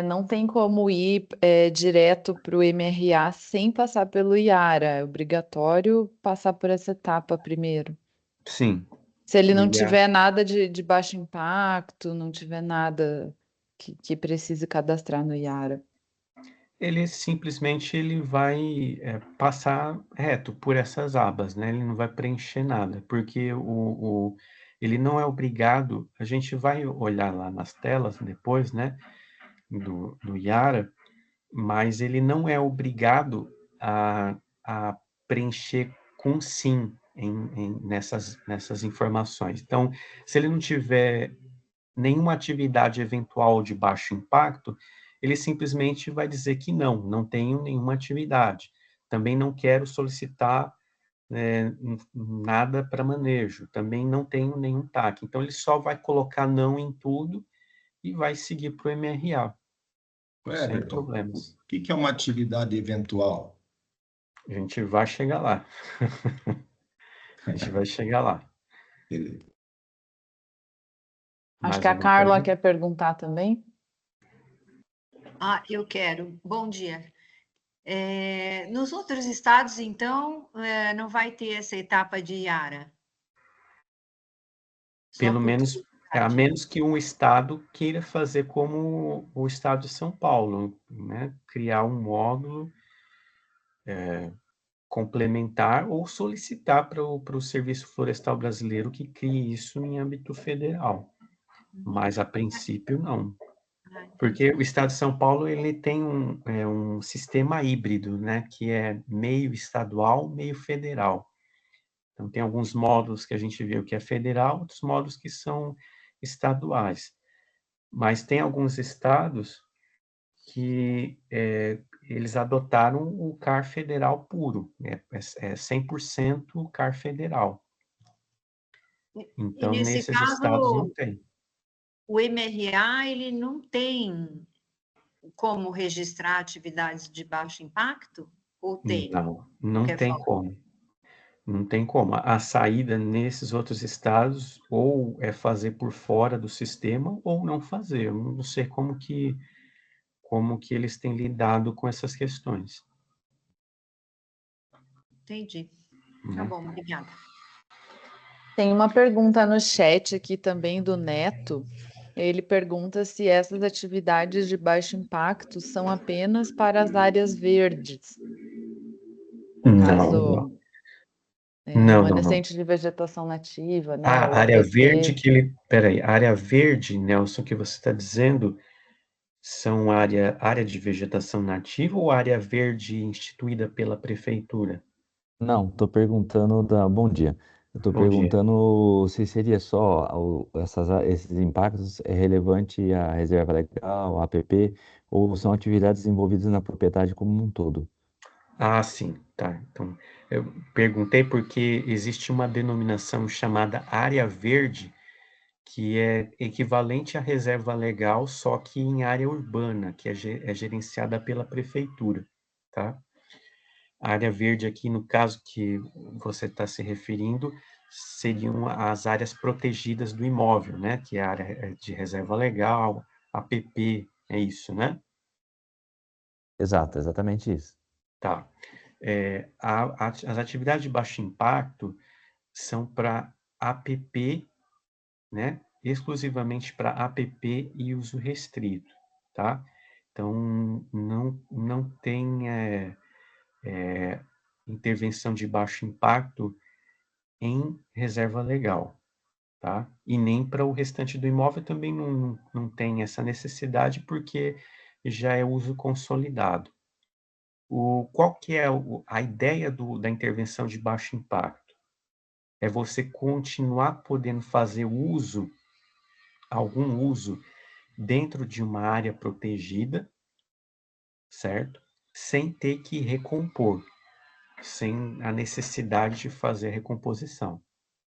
Speaker 4: não tem como ir direto para o MRA sem passar pelo IARA, é obrigatório passar por essa etapa primeiro.
Speaker 2: Sim.
Speaker 4: Se ele não tiver nada de baixo impacto, não tiver nada que precise cadastrar no IARA.
Speaker 2: Ele simplesmente vai passar reto por essas abas, né? Ele não vai preencher nada, porque ele não é obrigado, a gente vai olhar lá nas telas depois, né, do IARA, mas ele não é obrigado a preencher com sim nessas informações. Então, se ele não tiver nenhuma atividade eventual de baixo impacto, ele simplesmente vai dizer que não tenho nenhuma atividade. Também não quero solicitar nada para manejo, também não tenho nenhum TAC. Então, ele só vai colocar não em tudo e vai seguir para o MRA, sem problemas.
Speaker 3: O que é uma atividade eventual?
Speaker 2: A gente vai chegar lá. A gente vai chegar lá.
Speaker 3: Beleza.
Speaker 4: Acho que a Carla quer perguntar também.
Speaker 6: Eu quero. Bom dia. Nos outros estados, então, não vai ter essa etapa de IARA?
Speaker 2: Pelo menos, a menos que um estado queira fazer como o estado de São Paulo, né? Criar um módulo complementar ou solicitar para o Serviço Florestal Brasileiro que crie isso em âmbito federal. Mas, a princípio, não. Porque o estado de São Paulo ele tem um sistema híbrido, né? Que é meio estadual, meio federal. Então, tem alguns módulos que a gente viu que é federal, outros módulos que são estaduais. Mas tem alguns estados que eles adotaram o CAR federal puro, 100% CAR federal. Então, nesses estados não tem.
Speaker 6: O MRA, ele não tem como registrar atividades de baixo impacto? Ou tem?
Speaker 2: Não tem como. Não tem como. A saída nesses outros estados ou é fazer por fora do sistema ou não fazer. Eu não sei como que eles têm lidado com essas questões.
Speaker 6: Entendi. Tá bom, obrigada.
Speaker 4: Tem uma pergunta no chat aqui também do Neto. Ele pergunta se essas atividades de baixo impacto são apenas para as áreas verdes. Caso remanescente de vegetação nativa, né?
Speaker 2: A área verde peraí, a área verde, Nelson, que você está dizendo, são área de vegetação nativa ou área verde instituída pela prefeitura?
Speaker 7: Não, estou perguntando bom dia. Eu estou
Speaker 2: Bom dia.
Speaker 7: perguntando se seria só esses impactos é relevante à reserva legal, à APP, ou são atividades envolvidas na propriedade como um todo.
Speaker 2: Ah, sim, tá. Então, eu perguntei porque existe uma denominação chamada área verde, que é equivalente à reserva legal, só que em área urbana, que é gerenciada pela prefeitura, tá? A área verde aqui, no caso que você está se referindo, seriam as áreas protegidas do imóvel, né? Que é a área de reserva legal, APP, é isso, né?
Speaker 7: Exato, exatamente isso.
Speaker 2: Tá. As atividades de baixo impacto são para APP, né? Exclusivamente para APP e uso restrito, tá? Então, não tem intervenção de baixo impacto em reserva legal, tá? E nem para o restante do imóvel também não tem essa necessidade, porque já é uso consolidado. Qual que é a ideia da intervenção de baixo impacto? É você continuar podendo fazer algum uso dentro de uma área protegida, certo? Sem ter que recompor, sem a necessidade de fazer a recomposição.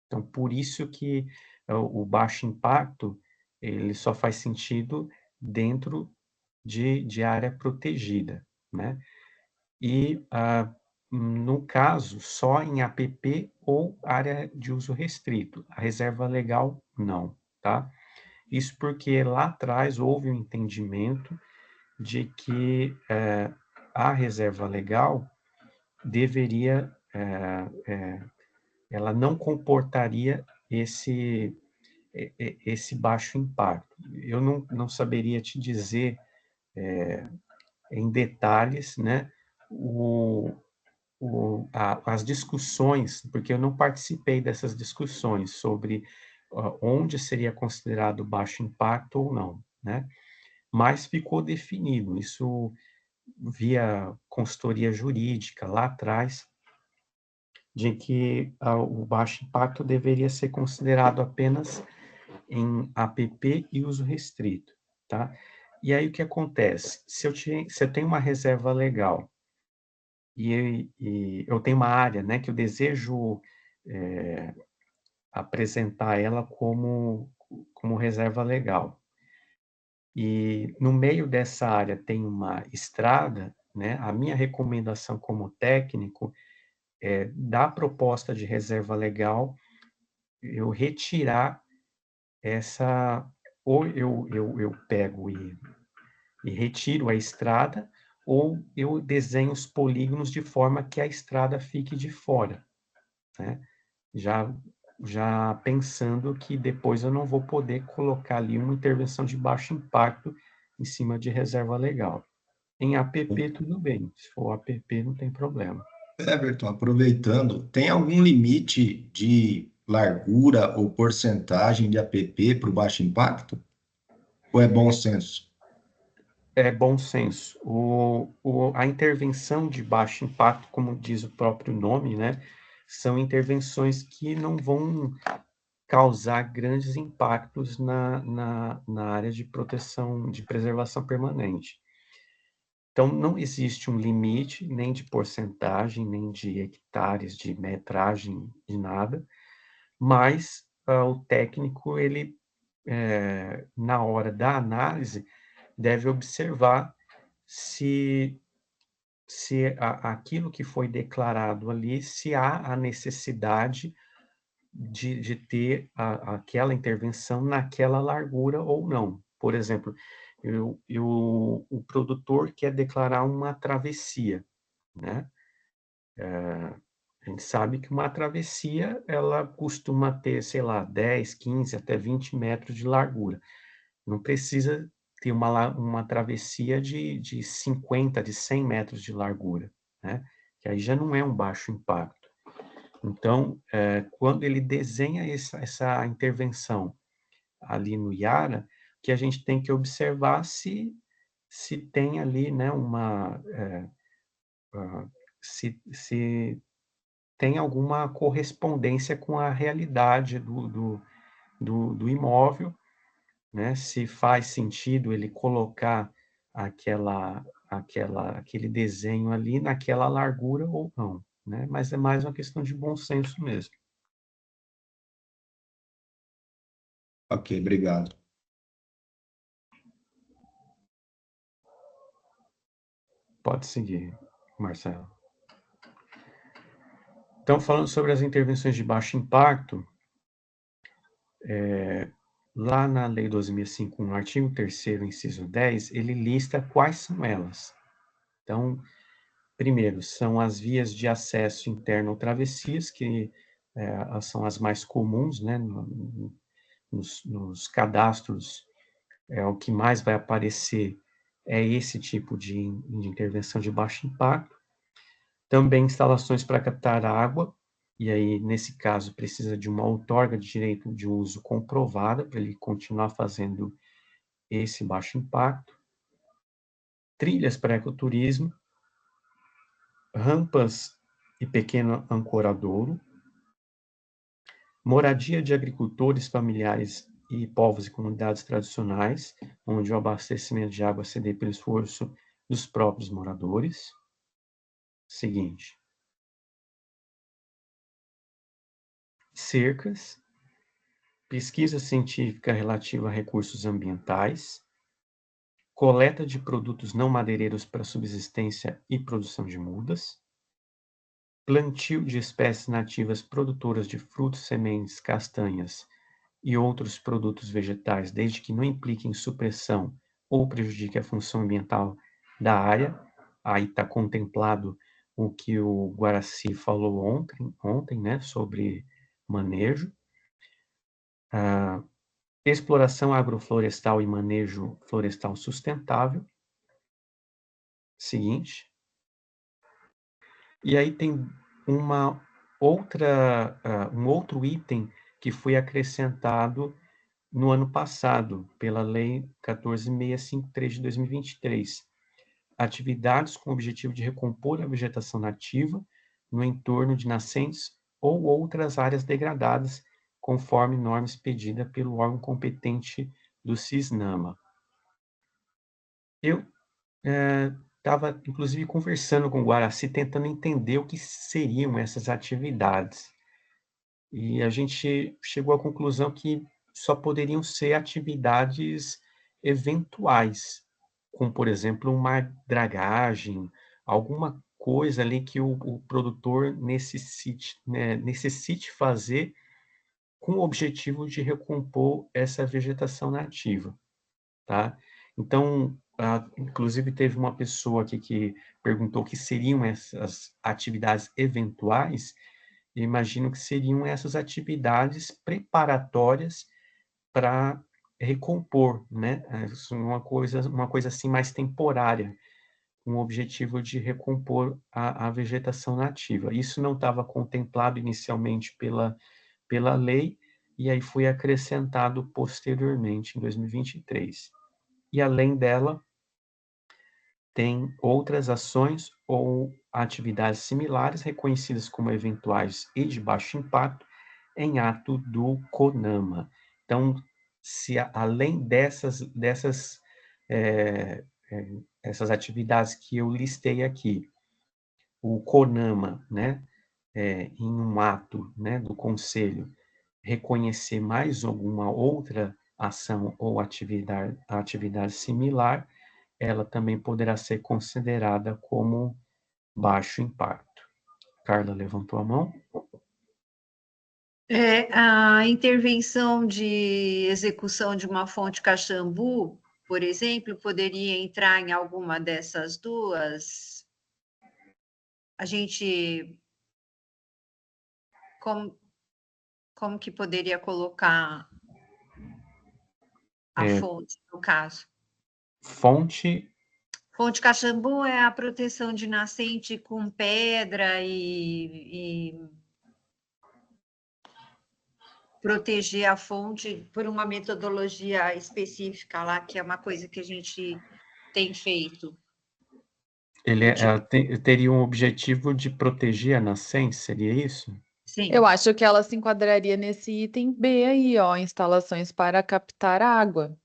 Speaker 2: Então, por isso que o baixo impacto, ele só faz sentido dentro de área protegida, né? E, no caso, só em APP ou área de uso restrito. A reserva legal, não, tá? Isso porque lá atrás houve um entendimento de que a reserva legal deveria, ela não comportaria esse baixo impacto. Eu não saberia te dizer em detalhes, né, as discussões, porque eu não participei dessas discussões sobre onde seria considerado baixo impacto ou não, né? Mas ficou definido, isso via consultoria jurídica lá atrás, de que o baixo impacto deveria ser considerado apenas em APP e uso restrito, tá? E aí o que acontece? Se eu tenho uma reserva legal e eu tenho uma área, né, que eu desejo apresentar ela como reserva legal, e no meio dessa área tem uma estrada, né, a minha recomendação como técnico é, da proposta de reserva legal, eu retirar essa, ou eu pego e retiro a estrada, ou eu desenho os polígonos de forma que a estrada fique de fora, né? Já, já pensando que depois eu não vou poder colocar ali uma intervenção de baixo impacto em cima de reserva legal. Em APP, tudo bem. Se for APP, não tem problema.
Speaker 3: Everton, aproveitando, tem algum limite de largura ou porcentagem de APP para o baixo impacto? Ou é bom senso?
Speaker 2: É bom senso. A intervenção de baixo impacto, como diz o próprio nome, né, são intervenções que não vão causar grandes impactos na área de proteção, de preservação permanente. Então, não existe um limite, nem de porcentagem, nem de hectares, de metragem, de nada, mas o técnico, ele, na hora da análise, deve observar se aquilo que foi declarado ali, se há a necessidade de ter aquela intervenção naquela largura ou não. Por exemplo, o produtor quer declarar uma travessia, né? A gente sabe que uma travessia, ela costuma ter, sei lá, 10, 15, até 20 metros de largura. Não precisa ter uma travessia de 50, de 100 metros de largura, né? Que aí já não é um baixo impacto. Então, quando ele desenha essa intervenção ali no IARA, que a gente tem que observar se tem ali, né, se tem alguma correspondência com a realidade do imóvel, né? Se faz sentido ele colocar aquele desenho ali naquela largura ou não, né? Mas é mais uma questão de bom senso mesmo.
Speaker 3: Ok, obrigado.
Speaker 2: Pode seguir, Marcelo. Então, falando sobre as intervenções de baixo impacto, lá na Lei 12.651, no artigo 3º, inciso 10, ele lista quais são elas. Então, primeiro, são as vias de acesso interno ou travessias, que são as mais comuns, né, nos cadastros, o que mais vai aparecer é esse tipo de intervenção de baixo impacto. Também instalações para captar água, e aí, nesse caso, precisa de uma outorga de direito de uso comprovada para ele continuar fazendo esse baixo impacto. Trilhas para ecoturismo, rampas e pequeno ancoradouro, moradia de agricultores familiares e povos e comunidades tradicionais, onde o abastecimento de água se dê pelo esforço dos próprios moradores. Seguinte. Cercas, pesquisa científica relativa a recursos ambientais, coleta de produtos não madeireiros para subsistência e produção de mudas, plantio de espécies nativas produtoras de frutos, sementes, castanhas e outros produtos vegetais, desde que não impliquem supressão ou prejudique a função ambiental da área. Aí está contemplado o que o Guaraci falou ontem, né, sobre manejo. Exploração agroflorestal e manejo florestal sustentável. Seguinte. E aí tem um outro item que foi acrescentado no ano passado, pela Lei 14.653 de 2023. Atividades com o objetivo de recompor a vegetação nativa no entorno de nascentes ou outras áreas degradadas, conforme norma expedida pelo órgão competente do CISNAMA. Eu estava, inclusive, conversando com o Guaraci, tentando entender o que seriam essas atividades. E a gente chegou à conclusão que só poderiam ser atividades eventuais, como, por exemplo, uma dragagem, alguma coisa ali que o produtor necessite fazer com o objetivo de recompor essa vegetação nativa, tá? Então, inclusive teve uma pessoa aqui que perguntou o que seriam essas atividades eventuais. Eu imagino que seriam essas atividades preparatórias para recompor, né? Uma coisa assim mais temporária, com o objetivo de recompor a vegetação nativa. Isso não estava contemplado inicialmente pela lei, e aí foi acrescentado posteriormente, em 2023. E além dela, tem outras ações ou atividades similares reconhecidas como eventuais e de baixo impacto em ato do CONAMA. Então, se além essas atividades que eu listei aqui, o CONAMA, né, em um ato, né, do Conselho, reconhecer mais alguma outra ação ou atividade similar, ela também poderá ser considerada como baixo impacto. Carla levantou a mão.
Speaker 6: A intervenção de execução de uma fonte Caxambu, por exemplo, poderia entrar em alguma dessas duas? A gente... Como que poderia colocar a fonte, no caso?
Speaker 2: Fonte
Speaker 6: Caxambu é a proteção de nascente com pedra e proteger a fonte por uma metodologia específica lá, que é uma coisa que a gente tem feito.
Speaker 2: Teria um objetivo de proteger a nascente, seria isso?
Speaker 6: Sim.
Speaker 4: Eu acho que ela se enquadraria nesse item B aí, ó, instalações para captar água.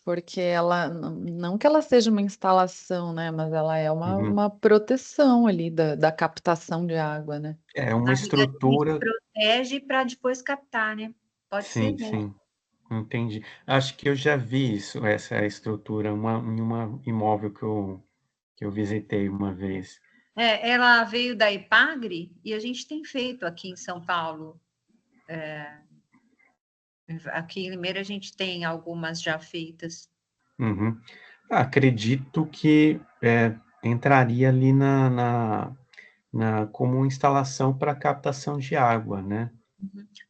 Speaker 4: Porque ela, não que ela seja uma instalação, né? Mas ela é uma proteção ali da captação de água, né?
Speaker 2: É uma
Speaker 6: Na verdade, a gente
Speaker 2: estrutura.
Speaker 6: protege para depois captar, né? Pode ser
Speaker 2: Sim,
Speaker 6: mesmo.
Speaker 2: sim. Entendi. Acho que eu já vi isso, essa estrutura, em uma imóvel que eu visitei uma vez.
Speaker 6: Ela veio da Ipagre e a gente tem feito aqui em São Paulo. Aqui em Limeira a gente tem algumas já feitas.
Speaker 2: Uhum. Acredito que entraria ali como instalação para captação de água, né?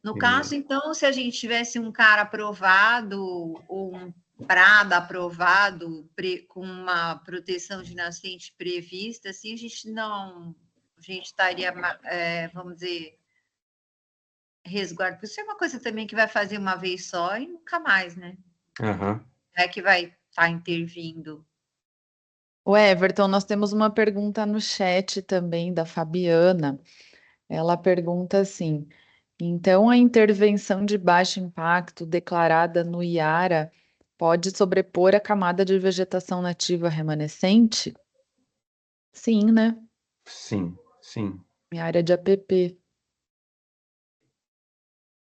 Speaker 6: No caso, então, se a gente tivesse um cara aprovado ou um prada aprovado com uma proteção de nascente prevista, assim, a gente estaria, vamos dizer, resguardo. Isso é uma coisa também que vai fazer uma vez só e nunca mais, né?
Speaker 2: Uhum.
Speaker 6: É que vai estar intervindo.
Speaker 4: O Everton, nós temos uma pergunta no chat também da Fabiana. Ela pergunta assim: então a intervenção de baixo impacto declarada no IARA pode sobrepor a camada de vegetação nativa remanescente? Sim, né?
Speaker 2: Sim, sim,
Speaker 4: Em área de APP.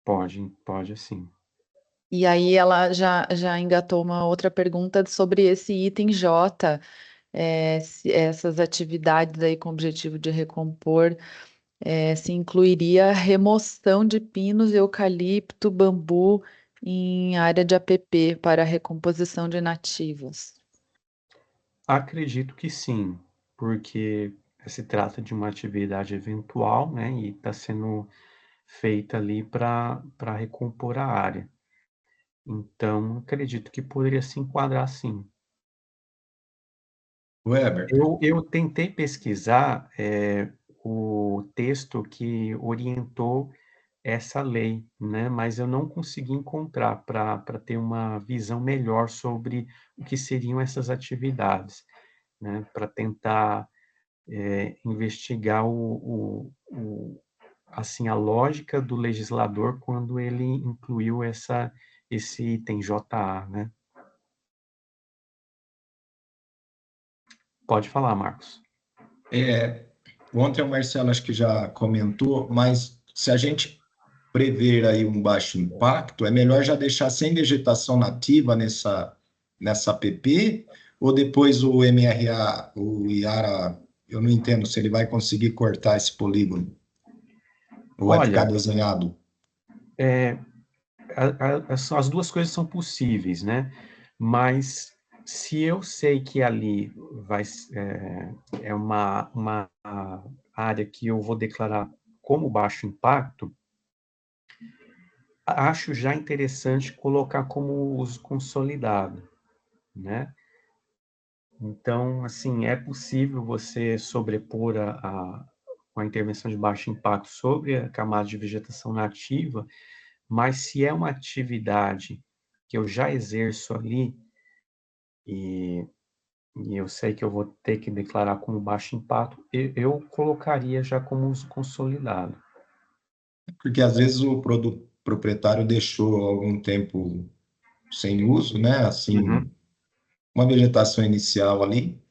Speaker 2: pode sim.
Speaker 4: E aí ela já engatou uma outra pergunta sobre esse item J, se essas atividades aí com o objetivo de recompor, se incluiria a remoção de pinos, eucalipto, bambu em área de APP para a recomposição de nativas.
Speaker 2: Acredito que sim, porque se trata de uma atividade eventual, né, e está sendo feita ali para recompor a área. Então, acredito que poderia se enquadrar sim.
Speaker 3: Weber,
Speaker 2: Eu tentei pesquisar o texto que orientou essa lei, né, mas eu não consegui encontrar para ter uma visão melhor sobre o que seriam essas atividades, né, para tentar investigar assim, a lógica do legislador quando ele incluiu esse item JA, né? Pode falar, Marcos.
Speaker 3: ontem o Marcelo acho que já comentou, mas se a gente prever aí um baixo impacto, é melhor já deixar sem vegetação nativa nessa APP, ou depois o MRA, o IARA, eu não entendo se ele vai conseguir cortar esse polígono, ou vai ficar
Speaker 2: Olha,
Speaker 3: desenhado.
Speaker 2: as duas coisas são possíveis, né? Mas se eu sei que ali é uma área que eu vou declarar como baixo impacto, acho já interessante colocar como uso consolidado, né? Então, assim, é possível você sobrepor com a intervenção de baixo impacto sobre a camada de vegetação nativa, mas se é uma atividade que eu já exerço ali e, e eu sei que eu vou ter que declarar como baixo impacto, eu colocaria já como uso consolidado.
Speaker 3: Porque às vezes o proprietário deixou algum tempo sem uso, né? Assim,
Speaker 2: Uhum,
Speaker 3: uma vegetação inicial ali,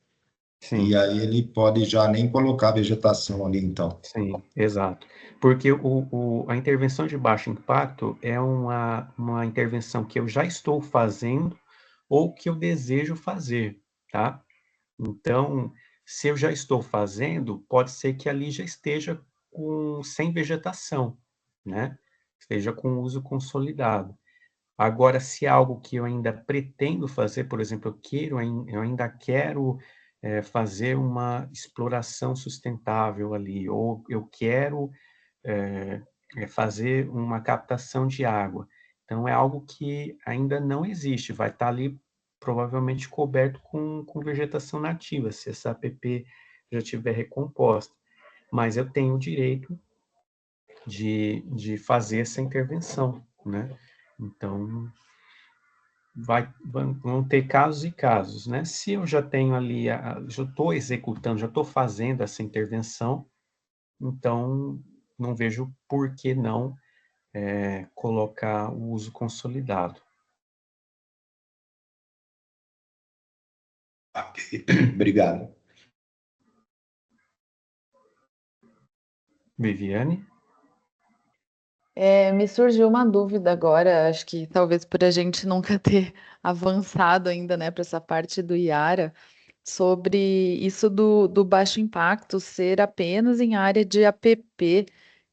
Speaker 3: e
Speaker 2: sim.
Speaker 3: aí ele pode já nem colocar vegetação ali, então.
Speaker 2: Sim, exato. Porque a intervenção de baixo impacto é uma intervenção que eu já estou fazendo ou que eu desejo fazer, tá? Então, se eu já estou fazendo, pode ser que ali já esteja sem vegetação, né? Esteja com uso consolidado. Agora, se é algo que eu ainda pretendo fazer, por exemplo, eu ainda quero fazer uma exploração sustentável ali, ou eu quero fazer uma captação de água. Então, é algo que ainda não existe, vai estar ali provavelmente coberto com vegetação nativa, se essa APP já estiver recomposta. Mas eu tenho o direito de fazer essa intervenção, né? Então, vão ter casos e casos, né? Se eu já tenho ali, já estou executando, já estou fazendo essa intervenção, então não vejo por que não colocar o uso consolidado.
Speaker 3: Ok. Obrigado.
Speaker 2: Viviane?
Speaker 4: Me surgiu uma dúvida agora, acho que talvez por a gente nunca ter avançado ainda, né, para essa parte do Iara, sobre isso do baixo impacto ser apenas em área de APP.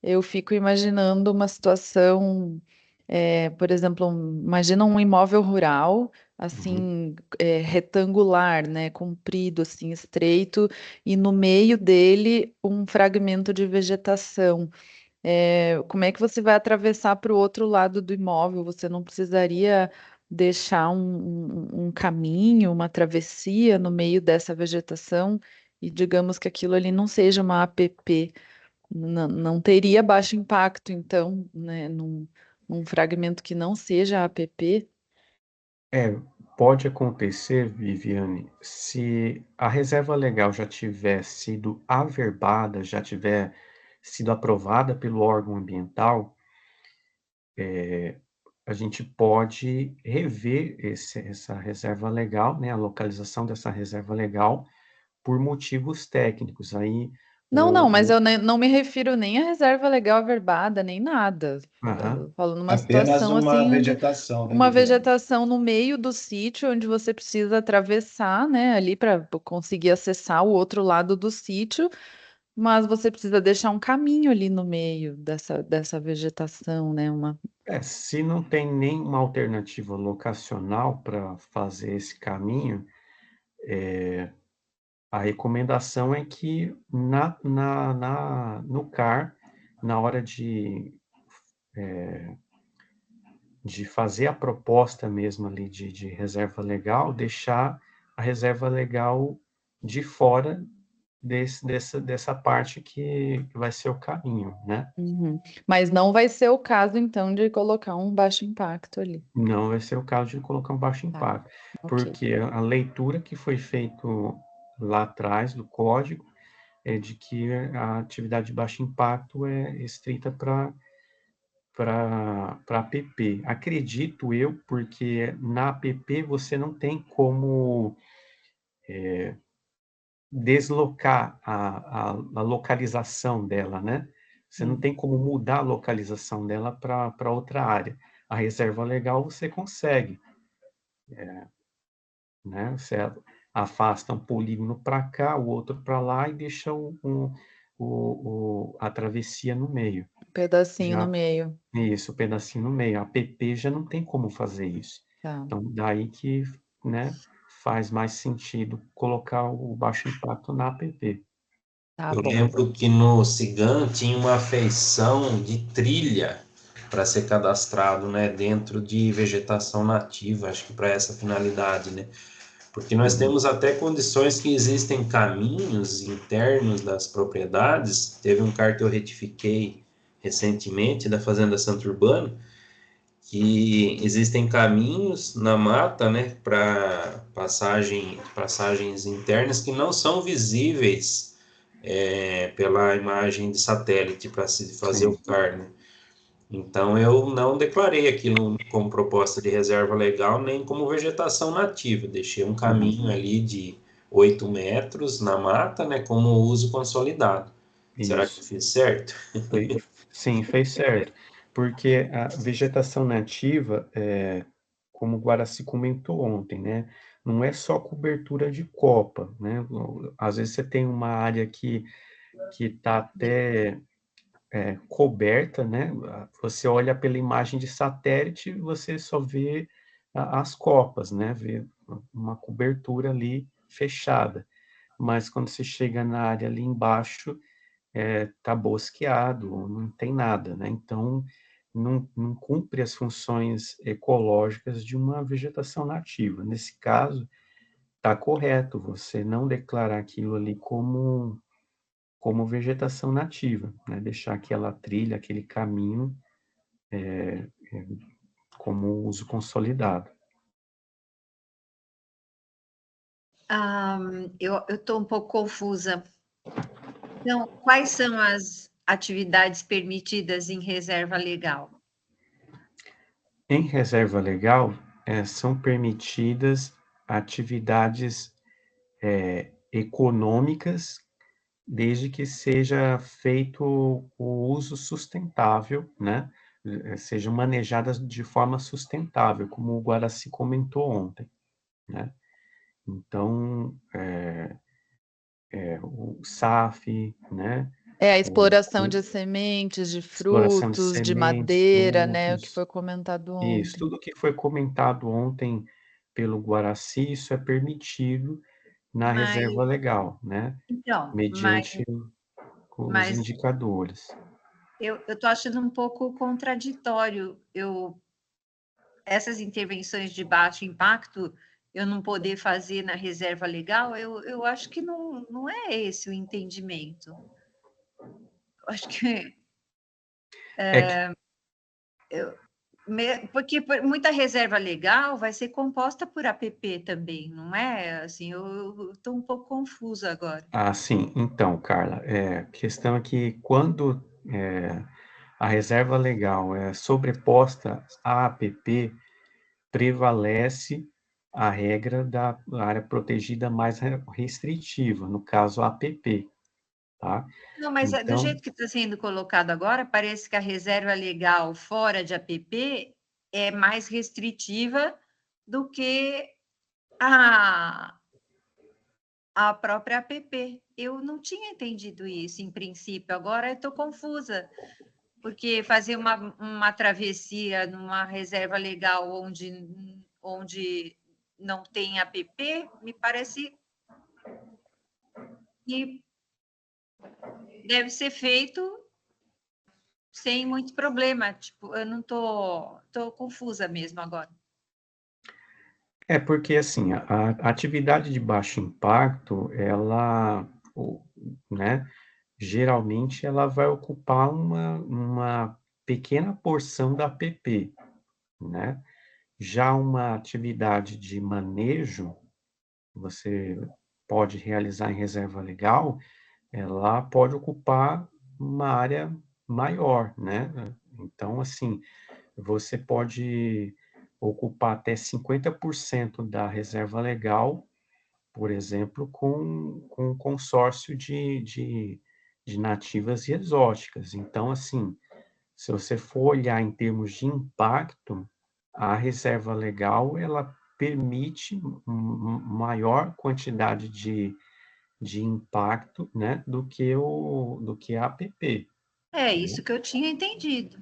Speaker 4: Eu fico imaginando uma situação, por exemplo, imagina um imóvel rural, assim, retangular, né, comprido, assim, estreito, e no meio dele um fragmento de vegetação. Como é que você vai atravessar para o outro lado do imóvel? Você não precisaria deixar um caminho, uma travessia no meio dessa vegetação e digamos que aquilo ali não seja uma APP, não teria baixo impacto, então, né, num fragmento que não seja APP.
Speaker 2: Pode acontecer, Viviane, se a reserva legal já tiver sido averbada, já tiver sido aprovada pelo órgão ambiental, a gente pode rever essa reserva legal, né, a localização dessa reserva legal, por motivos técnicos. Aí,
Speaker 4: Não, mas
Speaker 2: o,
Speaker 4: eu não me refiro nem à reserva legal averbada, nem nada.
Speaker 2: aham,
Speaker 4: Eu falo numa
Speaker 3: Apenas
Speaker 4: situação
Speaker 3: uma
Speaker 4: assim onde
Speaker 3: vegetação, né,
Speaker 4: uma
Speaker 3: Viviane?
Speaker 4: vegetação no meio do sítio, onde você precisa atravessar, né, ali para conseguir acessar o outro lado do sítio, mas você precisa deixar um caminho ali no meio dessa vegetação, né?
Speaker 2: se não tem nenhuma alternativa locacional para fazer esse caminho, a recomendação é que no CAR, na hora de fazer a proposta mesmo ali de reserva legal, deixar a reserva legal de fora dessa parte que vai ser o caminho, né?
Speaker 4: Uhum. Mas não vai ser o caso, então, de colocar um baixo impacto ali.
Speaker 2: Não vai ser o caso de colocar um baixo
Speaker 4: Tá,
Speaker 2: impacto,
Speaker 4: ok.
Speaker 2: porque a leitura que foi feito lá atrás do código é de que a atividade de baixo impacto é restrita para app. Acredito eu, porque na app você não tem como deslocar a localização dela, né? Você não
Speaker 4: Sim.
Speaker 2: tem como mudar a localização dela para outra área. A reserva legal você consegue, né? Você afasta um polígono para cá, o outro para lá e deixa a travessia no meio.
Speaker 4: Um pedacinho no
Speaker 2: Já
Speaker 4: meio.
Speaker 2: isso, o pedacinho no meio. A app já não tem como fazer isso.
Speaker 4: Tá,
Speaker 2: Então, daí que, né, faz mais sentido colocar o baixo impacto na app.
Speaker 4: tá
Speaker 1: Eu
Speaker 4: bom.
Speaker 1: lembro que no Cigan tinha uma feição de trilha para ser cadastrado, né, dentro de vegetação nativa, acho que para essa finalidade, né? Porque nós
Speaker 2: Uhum.
Speaker 1: temos até condições que existem caminhos internos das propriedades. Teve um CAR que eu retifiquei recentemente da Fazenda Santo Urbano, que existem caminhos na mata, né, para passagens internas que não são visíveis pela imagem de satélite para se fazer o
Speaker 2: Sim.
Speaker 1: CAR, né? Então eu não declarei aquilo como proposta de reserva legal nem como vegetação nativa. Deixei um
Speaker 2: Uhum.
Speaker 1: caminho ali de 8 metros na mata, né, como uso consolidado. Será que eu
Speaker 2: Isso.
Speaker 1: fiz certo?
Speaker 2: Sim, fez certo. Porque a vegetação nativa, como o Guaraci comentou ontem, né? Não é só cobertura de copa, né? Às vezes você tem uma área que está até coberta, né? Você olha pela imagem de satélite, você só vê as copas, né? Vê uma cobertura ali fechada. Mas quando você chega na área ali embaixo, tá bosqueado, não tem nada, né? Então, não cumpre as funções ecológicas de uma vegetação nativa. Nesse caso, está correto você não declarar aquilo ali como vegetação nativa, né? Deixar aquela trilha, aquele caminho como uso consolidado.
Speaker 6: Eu estou um pouco confusa. Então, quais são as atividades permitidas em reserva legal?
Speaker 2: Em reserva legal, são permitidas atividades econômicas, desde que seja feito o uso sustentável, né? Sejam manejadas de forma sustentável, como o Guaraci comentou ontem, né? Então, o SAF, né?
Speaker 4: É a exploração de sementes, de
Speaker 2: Exploração de
Speaker 4: frutos, de
Speaker 2: sementes,
Speaker 4: madeira, né? O que
Speaker 2: frutos,
Speaker 4: foi comentado
Speaker 2: isso,
Speaker 4: ontem.
Speaker 2: tudo que foi comentado ontem pelo Guaraci, isso é permitido na
Speaker 6: Mas,
Speaker 2: reserva legal, né?
Speaker 6: então,
Speaker 2: Mediante os
Speaker 6: mas
Speaker 2: indicadores.
Speaker 6: eu estou achando um pouco contraditório essas intervenções de baixo impacto eu não poder fazer na reserva legal, eu acho que não é esse o entendimento. Eu acho que porque muita reserva legal vai ser composta por APP também, não é? Assim, eu estou um pouco confusa agora.
Speaker 2: Ah, sim. Então, Carla, a questão é que quando a reserva legal é sobreposta à APP, prevalece a regra da área protegida mais restritiva, no caso a APP, tá?
Speaker 6: Não, mas do
Speaker 2: Então,
Speaker 6: jeito que está sendo colocado agora, parece que a reserva legal fora de APP é mais restritiva do que a própria APP. Eu não tinha entendido isso em princípio, agora eu estou confusa, porque fazer uma travessia numa reserva legal onde não tem APP, me parece que deve ser feito sem muito problema. Tipo, eu não tô confusa mesmo agora.
Speaker 2: porque assim, a atividade de baixo impacto, né, geralmente ela vai ocupar uma pequena porção da APP, né? Já uma atividade de manejo, você pode realizar em reserva legal, ela pode ocupar uma área maior, né? Então, assim, você pode ocupar até 50% da reserva legal, por exemplo, com um consórcio de nativas e exóticas. Então, assim, se você for olhar em termos de impacto, a reserva legal, ela permite maior quantidade de impacto, né, do que a APP.
Speaker 6: É isso que eu tinha entendido.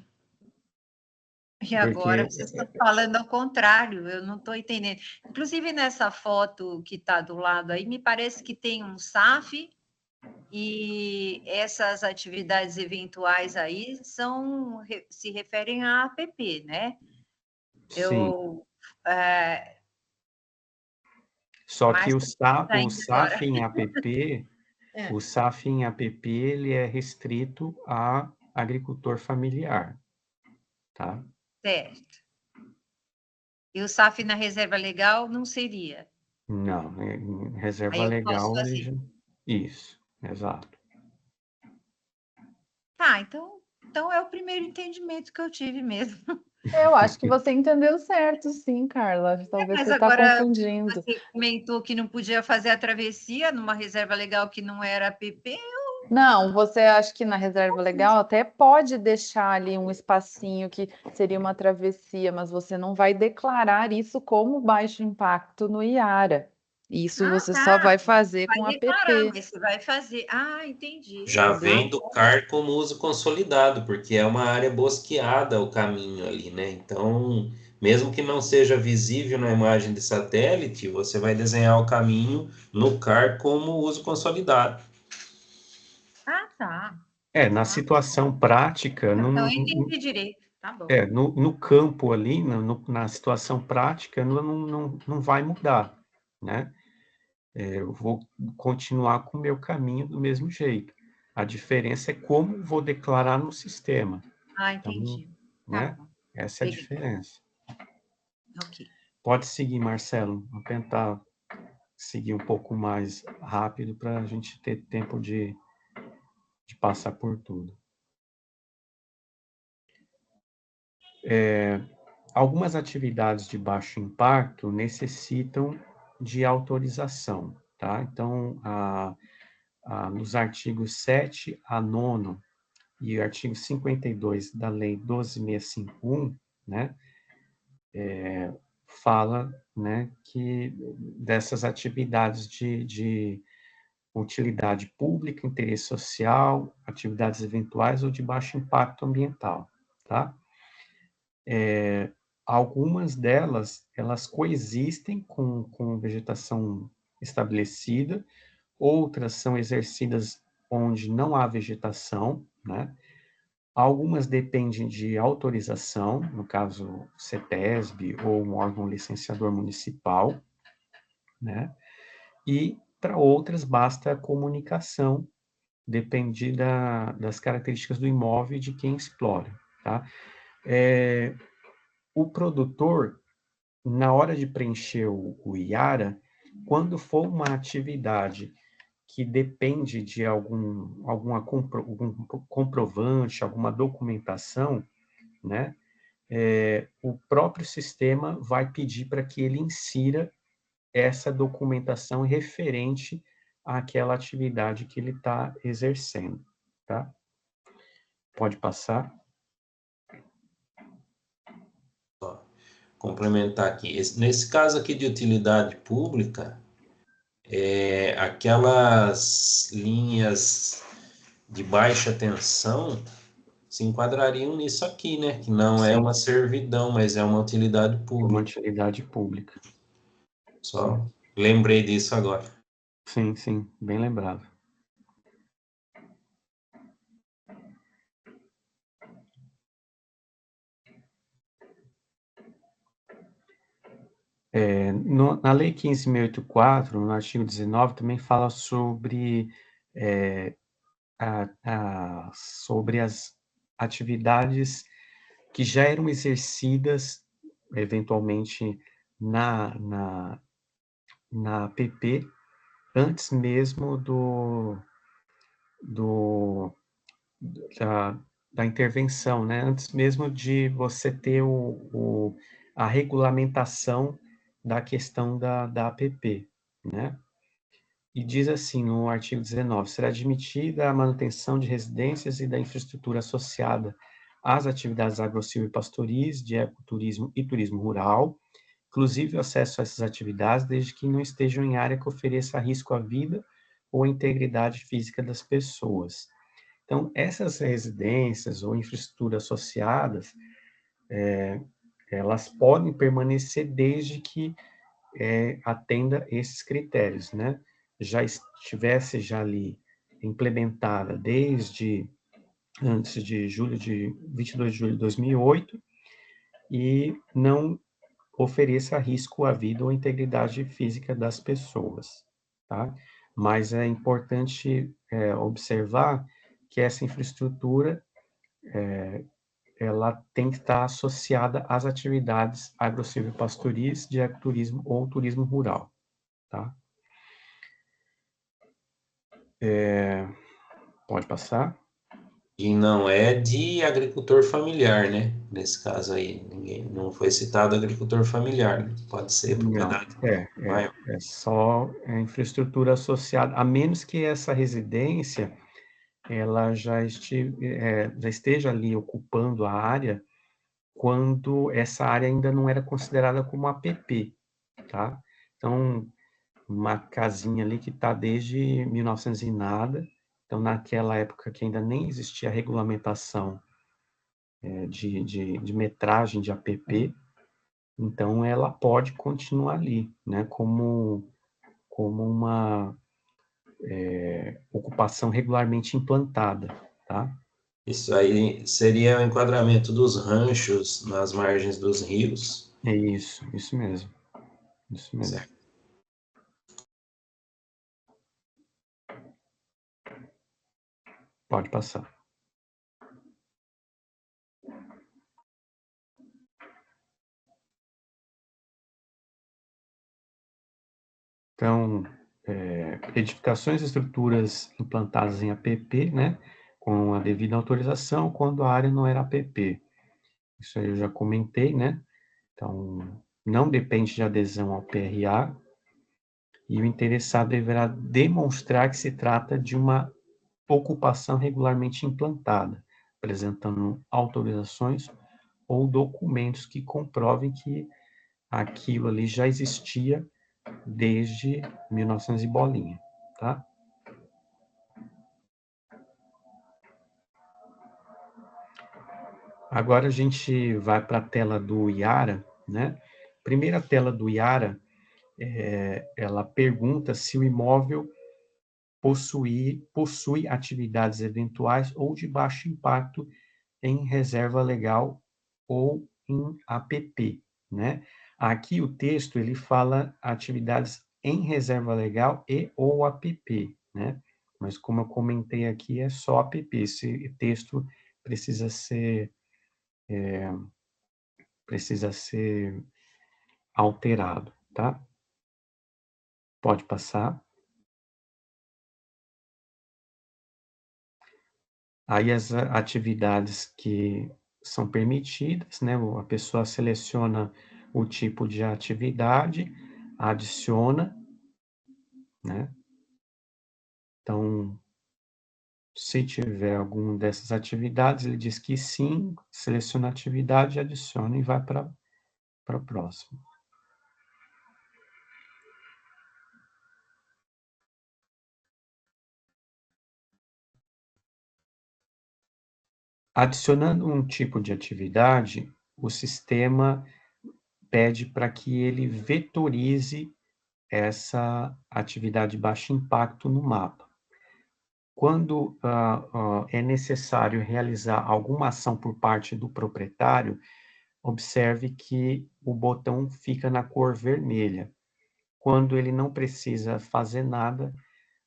Speaker 6: E agora
Speaker 2: Porque,
Speaker 6: vocês estão falando ao contrário, eu não estou entendendo. Inclusive, nessa foto que está do lado aí, me parece que tem um SAF e essas atividades eventuais aí se referem à APP, né?
Speaker 2: sim,
Speaker 6: É,
Speaker 2: só que
Speaker 6: mas
Speaker 2: o
Speaker 6: tá indo embora.
Speaker 2: SAF em APP, o SAF em APP, ele é restrito a agricultor familiar, tá?
Speaker 6: Certo. E o SAF na reserva legal não seria.
Speaker 2: Não, em
Speaker 6: Aí
Speaker 2: reserva
Speaker 6: eu posso
Speaker 2: legal,
Speaker 6: fazer.
Speaker 2: isso, exato.
Speaker 6: Tá, então é o primeiro entendimento que eu tive mesmo.
Speaker 4: Eu acho que você entendeu certo, sim, Carla. Talvez
Speaker 6: Mas
Speaker 4: você está
Speaker 6: agora
Speaker 4: confundindo.
Speaker 6: você comentou que não podia fazer a travessia numa reserva legal que não era APP.
Speaker 4: Não, você acha que na reserva legal até pode deixar ali um espacinho que seria uma travessia, mas você não vai declarar isso como baixo impacto no IARA. Isso
Speaker 6: Ah,
Speaker 4: você só
Speaker 6: tá.
Speaker 4: vai fazer
Speaker 6: Vai
Speaker 4: com
Speaker 6: declarar,
Speaker 4: APP.
Speaker 6: mas você vai fazer. Ah, entendi.
Speaker 1: Já
Speaker 6: Ah,
Speaker 1: vem do CAR como uso consolidado, porque é uma área bosqueada o caminho ali, né? Então, mesmo que não seja visível na imagem de satélite, você vai desenhar o caminho no CAR como uso consolidado.
Speaker 6: tá.
Speaker 2: Na situação prática,
Speaker 6: Então eu entendi direito. Tá bom.
Speaker 2: no campo ali, na situação prática, não vai mudar, né? Eu vou continuar com o meu caminho do mesmo jeito. A diferença é como vou declarar no sistema.
Speaker 6: Ah,
Speaker 2: Então,
Speaker 6: entendi. Tá
Speaker 2: né?
Speaker 6: bom.
Speaker 2: Essa é a
Speaker 6: Legal.
Speaker 2: diferença.
Speaker 6: Ok.
Speaker 2: Pode seguir, Marcelo. Vou tentar. seguir um pouco mais rápido para a gente ter tempo de passar por tudo. Algumas atividades de baixo impacto necessitam de autorização, tá? Então, nos artigos 7 a 9 e o artigo 52 da Lei 12.651, né, fala, né, que dessas atividades de utilidade pública, interesse social, atividades eventuais ou de baixo impacto ambiental, tá? Algumas delas, elas coexistem com vegetação estabelecida, outras são exercidas onde não há vegetação, né? Algumas dependem de autorização, no caso, CETESB ou um órgão licenciador municipal, né? E para outras basta a comunicação, depende das características do imóvel e de quem explora, tá? O produtor, na hora de preencher o IARA, quando for uma atividade que depende de algum comprovante, alguma documentação, né, o próprio sistema vai pedir para que ele insira essa documentação referente àquela atividade que ele está exercendo, tá? Pode passar.
Speaker 1: Complementar aqui. Nesse caso aqui de utilidade pública, aquelas linhas de baixa tensão se enquadrariam nisso aqui, né? Que não é uma servidão, mas é uma utilidade
Speaker 2: Uma
Speaker 1: pública.
Speaker 2: utilidade pública.
Speaker 1: Só lembrei disso agora.
Speaker 2: Sim, sim, bem lembrado. Na Lei 15.684, no artigo 19, também fala sobre, sobre as atividades que já eram exercidas, eventualmente, na APP, antes mesmo da intervenção, né? Antes mesmo de você ter a regulamentação da questão da APP, né? E diz assim, no artigo 19, será admitida a manutenção de residências e da infraestrutura associada às atividades agro-silvopastoris, de ecoturismo e turismo rural, inclusive o acesso a essas atividades, desde que não estejam em área que ofereça risco à vida ou à integridade física das pessoas. Então, essas residências ou infraestruturas associadas, elas podem permanecer desde que atenda esses critérios, né? Já estivesse já ali implementada desde antes de 22 de julho de 2008 e não ofereça risco à vida ou à integridade física das pessoas, tá? Mas é importante observar que essa infraestrutura ela tem que estar associada às atividades agro-silvopastoris, de ecoturismo ou turismo rural, tá? Pode passar.
Speaker 1: E não é de agricultor familiar, né? Nesse caso aí, não foi citado agricultor familiar, né? Pode ser
Speaker 2: Não,
Speaker 1: propriedade maior.
Speaker 2: é só infraestrutura associada, a menos que essa residência ela já esteja ali ocupando a área quando essa área ainda não era considerada como APP, tá? Então, uma casinha ali que está desde 1900 e nada, então naquela época que ainda nem existia a regulamentação de metragem de APP, então ela pode continuar ali, né, como uma ocupação regularmente implantada, tá?
Speaker 1: Isso aí seria o enquadramento dos ranchos nas margens dos rios.
Speaker 2: É isso mesmo, isso mesmo.
Speaker 1: Certo.
Speaker 2: Pode passar. Então, edificações e estruturas implantadas em APP, né, com a devida autorização, quando a área não era APP. Isso aí eu já comentei, né? Então, não depende de adesão ao PRA, e o interessado deverá demonstrar que se trata de uma ocupação regularmente implantada, apresentando autorizações ou documentos que comprovem que aquilo ali já existia desde 1900 e bolinha, tá? Agora a gente vai para a tela do IARA, né? Primeira tela do IARA, ela pergunta se o imóvel possui atividades eventuais ou de baixo impacto em reserva legal ou em APP, né? Aqui o texto, ele fala atividades em reserva legal e ou APP, né? Mas como eu comentei aqui, é só APP. Esse texto precisa ser alterado, tá? Pode passar. Aí as atividades que são permitidas, né? A pessoa seleciona o tipo de atividade, adiciona, né? Então, se tiver alguma dessas atividades, ele diz que sim, seleciona a atividade, adiciona e vai para o próximo. Adicionando um tipo de atividade, o sistema pede para que ele vetorize essa atividade de baixo impacto no mapa. Quando é necessário realizar alguma ação por parte do proprietário, observe que o botão fica na cor vermelha. Quando ele não precisa fazer nada,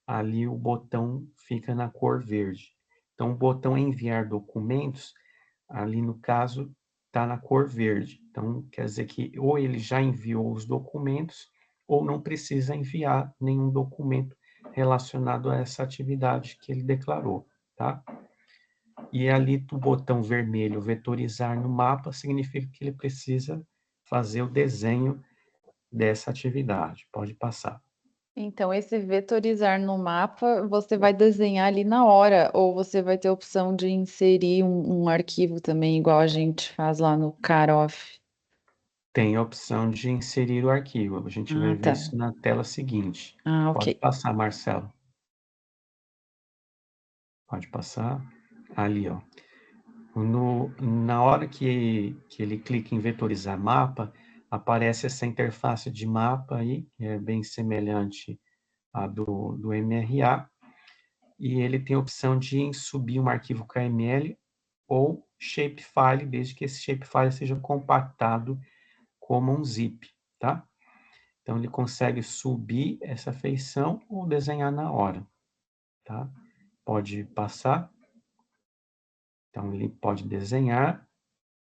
Speaker 2: ali o botão fica na cor verde. Então, o botão enviar documentos, ali no caso, está na cor verde. Então, quer dizer que ou ele já enviou os documentos, ou não precisa enviar nenhum documento relacionado a essa atividade que ele declarou, tá? E ali o botão vermelho, vetorizar no mapa, significa que ele precisa fazer o desenho dessa atividade. Pode passar.
Speaker 4: Então, esse vetorizar no mapa, você vai desenhar ali na hora, ou você vai ter a opção de inserir um arquivo também, igual a gente faz lá no Carof.
Speaker 2: Tem a opção de inserir o arquivo. A gente vai ver
Speaker 4: tá.
Speaker 2: isso na tela seguinte.
Speaker 4: Ah,
Speaker 2: Pode
Speaker 4: ok.
Speaker 2: passar, Marcelo. Pode passar. Ali, ó. Na hora que ele clica em vetorizar mapa, aparece essa interface de mapa aí, que é bem semelhante à do MRA, e ele tem a opção de subir um arquivo KML ou shapefile, desde que esse shapefile seja compactado como um zip, tá? Então, ele consegue subir essa feição ou desenhar na hora, tá? Pode passar. Então, ele pode desenhar,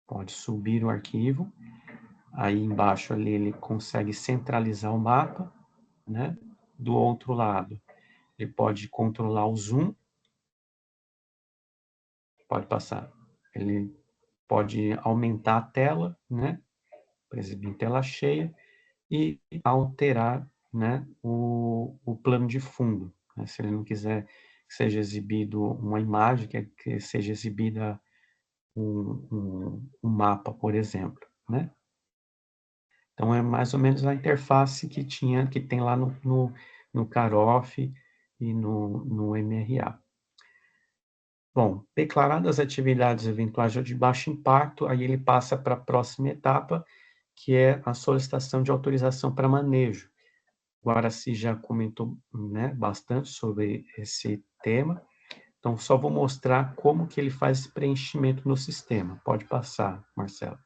Speaker 2: pode subir o arquivo. Aí, embaixo ali, ele consegue centralizar o mapa, né? Do outro lado, ele pode controlar o zoom. Pode passar. Ele pode aumentar a tela, né? Para exibir em tela cheia. E alterar, né, o plano de fundo, né? Se ele não quiser que seja exibido uma imagem, que seja exibida um mapa, por exemplo, né? Então, é mais ou menos a interface que tem lá no Carof e no MRA. Bom, declaradas as atividades eventuais de baixo impacto, aí ele passa para a próxima etapa, que é a solicitação de autorização para manejo. O Aracy já comentou, né, bastante sobre esse tema, então só vou mostrar como que ele faz esse preenchimento no sistema. Pode passar, Marcelo.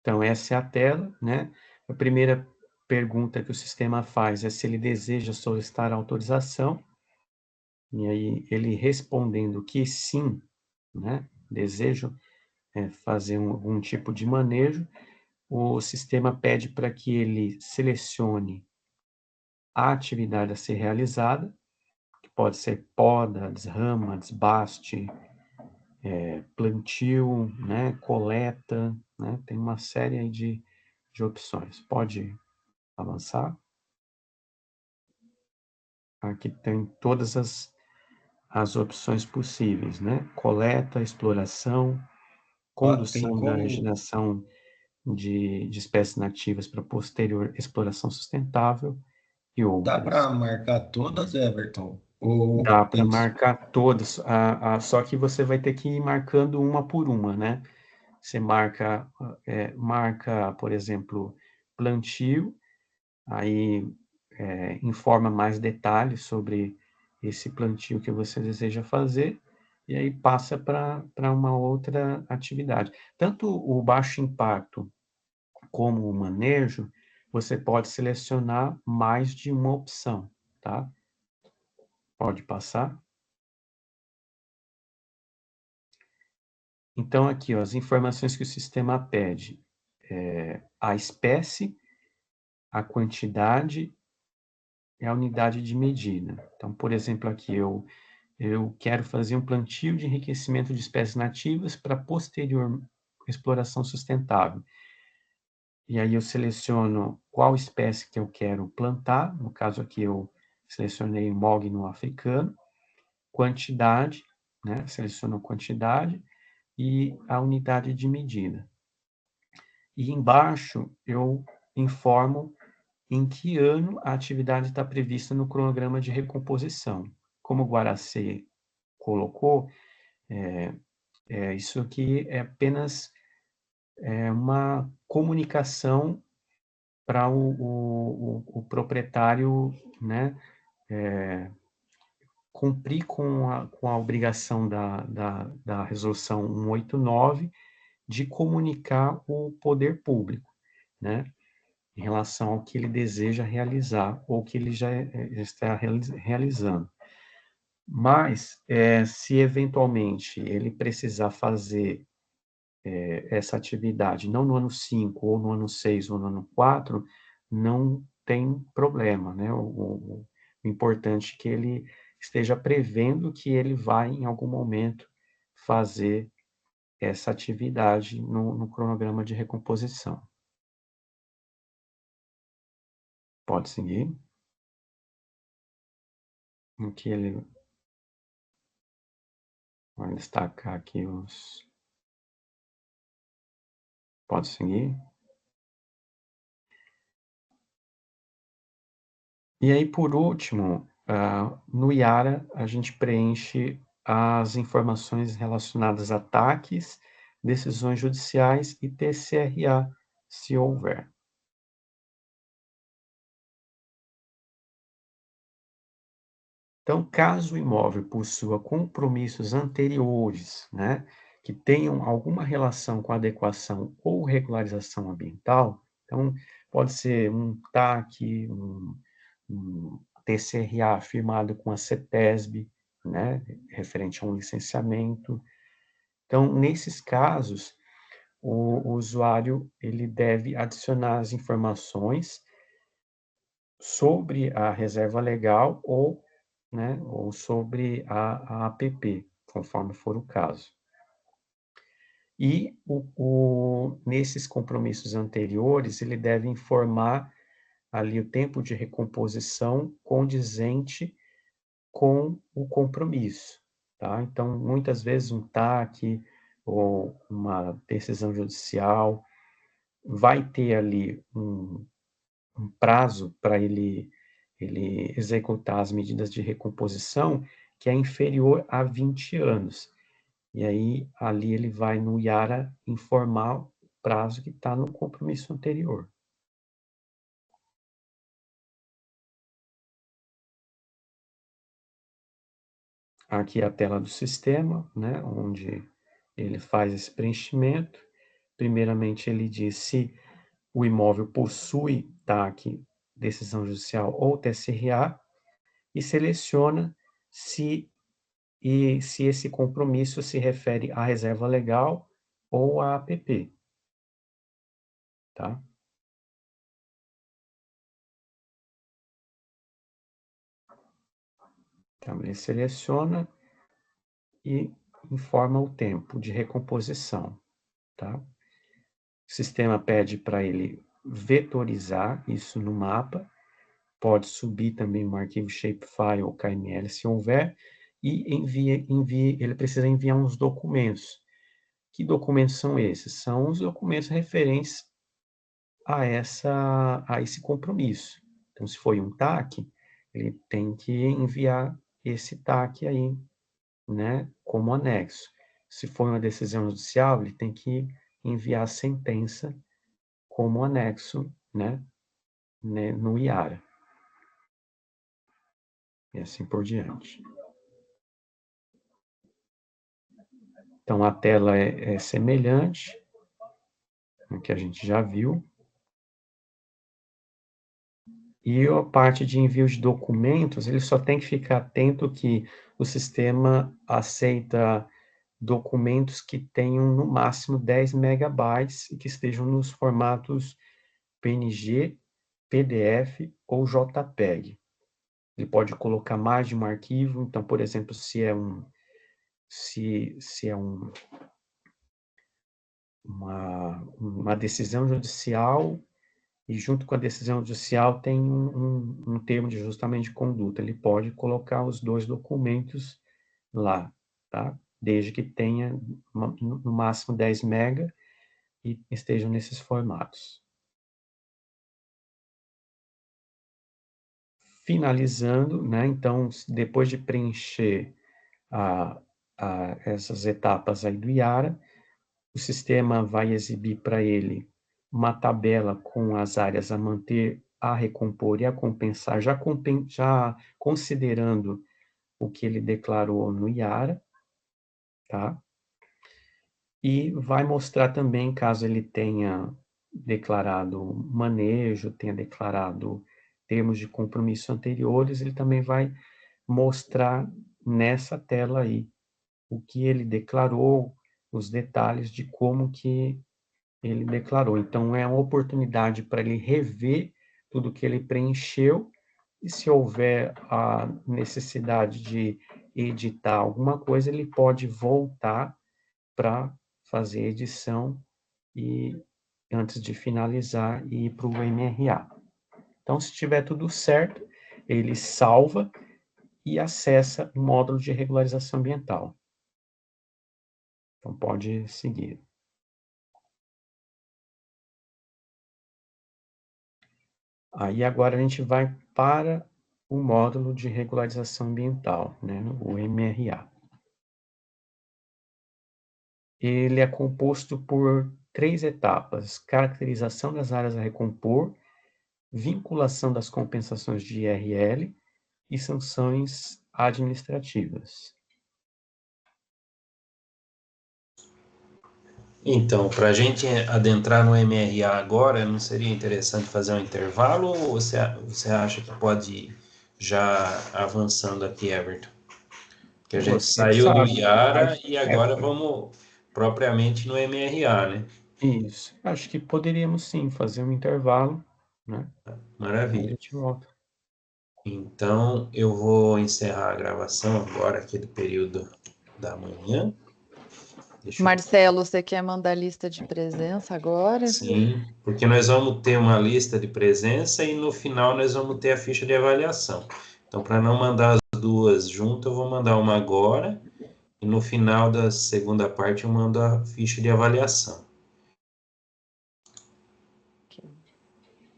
Speaker 2: Então, essa é a tela, né? A primeira pergunta que o sistema faz é se ele deseja solicitar autorização, e aí ele respondendo que sim, né, desejo, fazer algum tipo de manejo, o sistema pede para que ele selecione a atividade a ser realizada, que pode ser poda, desrama, desbaste, plantio, né, coleta, né, tem uma série aí de opções. Pode avançar. Aqui tem todas as opções possíveis, né? Coleta, exploração,
Speaker 3: Tem
Speaker 2: condução da
Speaker 3: como.
Speaker 2: regeneração de espécies nativas para posterior exploração sustentável e
Speaker 3: Dá para
Speaker 2: outras.
Speaker 3: marcar todas, Everton? Ou
Speaker 2: Dá para
Speaker 3: tem.
Speaker 2: marcar todas, só que você vai ter que ir marcando uma por uma, né? Você marca, por exemplo, plantio, aí informa mais detalhes sobre esse plantio que você deseja fazer, e aí passa para uma outra atividade. Tanto o baixo impacto como o manejo, você pode selecionar mais de uma opção, tá? Pode passar. Então, aqui, ó, as informações que o sistema pede. A espécie, a quantidade e a unidade de medida. Então, por exemplo, aqui eu quero fazer um plantio de enriquecimento de espécies nativas para posterior exploração sustentável. E aí eu seleciono qual espécie que eu quero plantar, no caso aqui eu selecionei mogno africano, quantidade, né? Seleciono quantidade e a unidade de medida. E embaixo eu informo em que ano a atividade está prevista no cronograma de recomposição. Como o Guaracê colocou, isso aqui é apenas uma comunicação para o proprietário, né, cumprir com a obrigação da resolução 189 de comunicar o poder público, né, em relação ao que ele deseja realizar ou que ele já está realizando. Mas, se eventualmente ele precisar fazer essa atividade, não no ano 5, ou no ano 6, ou no ano 4, não tem problema, né? O importante é que ele esteja prevendo que ele vai, em algum momento, fazer essa atividade no cronograma de recomposição. Pode seguir. Aqui ele vai destacar aqui os... Pode seguir. E aí, por último, no Yara, a gente preenche as informações relacionadas a ataques, decisões judiciais e TCRA, se houver. Então, caso o imóvel possua compromissos anteriores, né, que tenham alguma relação com adequação ou regularização ambiental, então, pode ser um TAC, um TCRA firmado com a CETESB, né, referente a um licenciamento. Então, nesses casos, o usuário ele deve adicionar as informações sobre a reserva legal ou, né, ou sobre a APP, conforme for o caso. E nesses compromissos anteriores, ele deve informar ali o tempo de recomposição condizente com o compromisso, tá? Então, muitas vezes um TAC ou uma decisão judicial vai ter ali um prazo para ele executar as medidas de recomposição que é inferior a 20 anos. E aí, ali ele vai no Yara informar o prazo que está no compromisso anterior. Aqui é a tela do sistema, né, onde ele faz esse preenchimento. Primeiramente, ele diz se o imóvel possui TAC, decisão judicial ou TCRA, e seleciona se esse compromisso se refere à reserva legal ou a app, tá? Então, ele seleciona e informa o tempo de recomposição, tá? O sistema pede para ele vetorizar isso no mapa, pode subir também um arquivo shapefile ou KML se houver, e ele precisa enviar uns documentos. Que documentos são esses? São os documentos referentes a esse compromisso. Então, se foi um TAC, ele tem que enviar esse TAC aí, né, como anexo. Se for uma decisão judicial, ele tem que enviar a sentença como anexo, né, no IARA. E assim por diante. Então, a tela é semelhante ao que a gente já viu. E a parte de envio de documentos, ele só tem que ficar atento que o sistema aceita documentos que tenham no máximo 10 megabytes e que estejam nos formatos PNG, PDF ou JPEG. Ele pode colocar mais de um arquivo, então, por exemplo, se é uma decisão judicial e junto com a decisão judicial tem um termo de ajustamento de conduta. Ele pode colocar os dois documentos lá, tá? Desde que tenha no máximo 10 mega e estejam nesses formatos. Finalizando, né? Então, depois de preencher essas etapas aí do IARA, o sistema vai exibir para ele uma tabela com as áreas a manter, a recompor e a compensar, já considerando o que ele declarou no IARA, tá? E vai mostrar também, caso ele tenha declarado manejo, tenha declarado termos de compromisso anteriores, ele também vai mostrar nessa tela aí o que ele declarou, os detalhes de como que ele declarou. Então, é uma oportunidade para ele rever tudo que ele preencheu e se houver a necessidade de editar alguma coisa, ele pode voltar para fazer a edição e antes de finalizar e ir para o MRA. Então, se tiver tudo certo, ele salva e acessa o módulo de regularização ambiental. Então, pode seguir. Aí, agora a gente vai para o módulo de regularização ambiental, né, o MRA. Ele é composto por 3 etapas: caracterização das áreas a recompor, vinculação das compensações de IRL e sanções administrativas.
Speaker 1: Então, para a gente adentrar no MRA agora, não seria interessante fazer um intervalo ou você acha que pode ir já avançando aqui, Everton? Porque a gente saiu do IARA e agora vamos propriamente no MRA, né?
Speaker 2: Isso. Acho que poderíamos sim fazer um intervalo, né?
Speaker 1: Maravilha.
Speaker 2: A gente volta.
Speaker 1: Então, eu vou encerrar a gravação agora aqui do período da manhã.
Speaker 4: Marcelo, você quer mandar lista de presença agora?
Speaker 1: Sim, porque nós vamos ter uma lista de presença e no final nós vamos ter a ficha de avaliação. Então, para não mandar as duas juntas, eu vou mandar uma agora e no final da segunda parte eu mando a ficha de avaliação.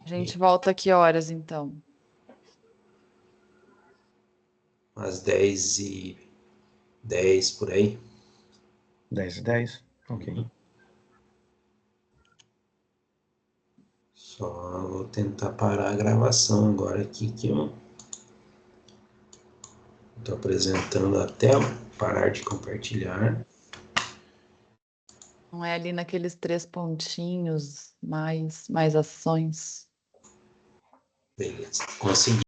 Speaker 4: A gente volta que horas, então?
Speaker 1: Às 10h10 por aí.
Speaker 2: 10h10? Ok.
Speaker 1: Só vou tentar parar a gravação agora aqui, que eu estou apresentando a tela. Parar de compartilhar.
Speaker 4: Não é ali naqueles 3 pontinhos, mais ações.
Speaker 1: Beleza, consegui.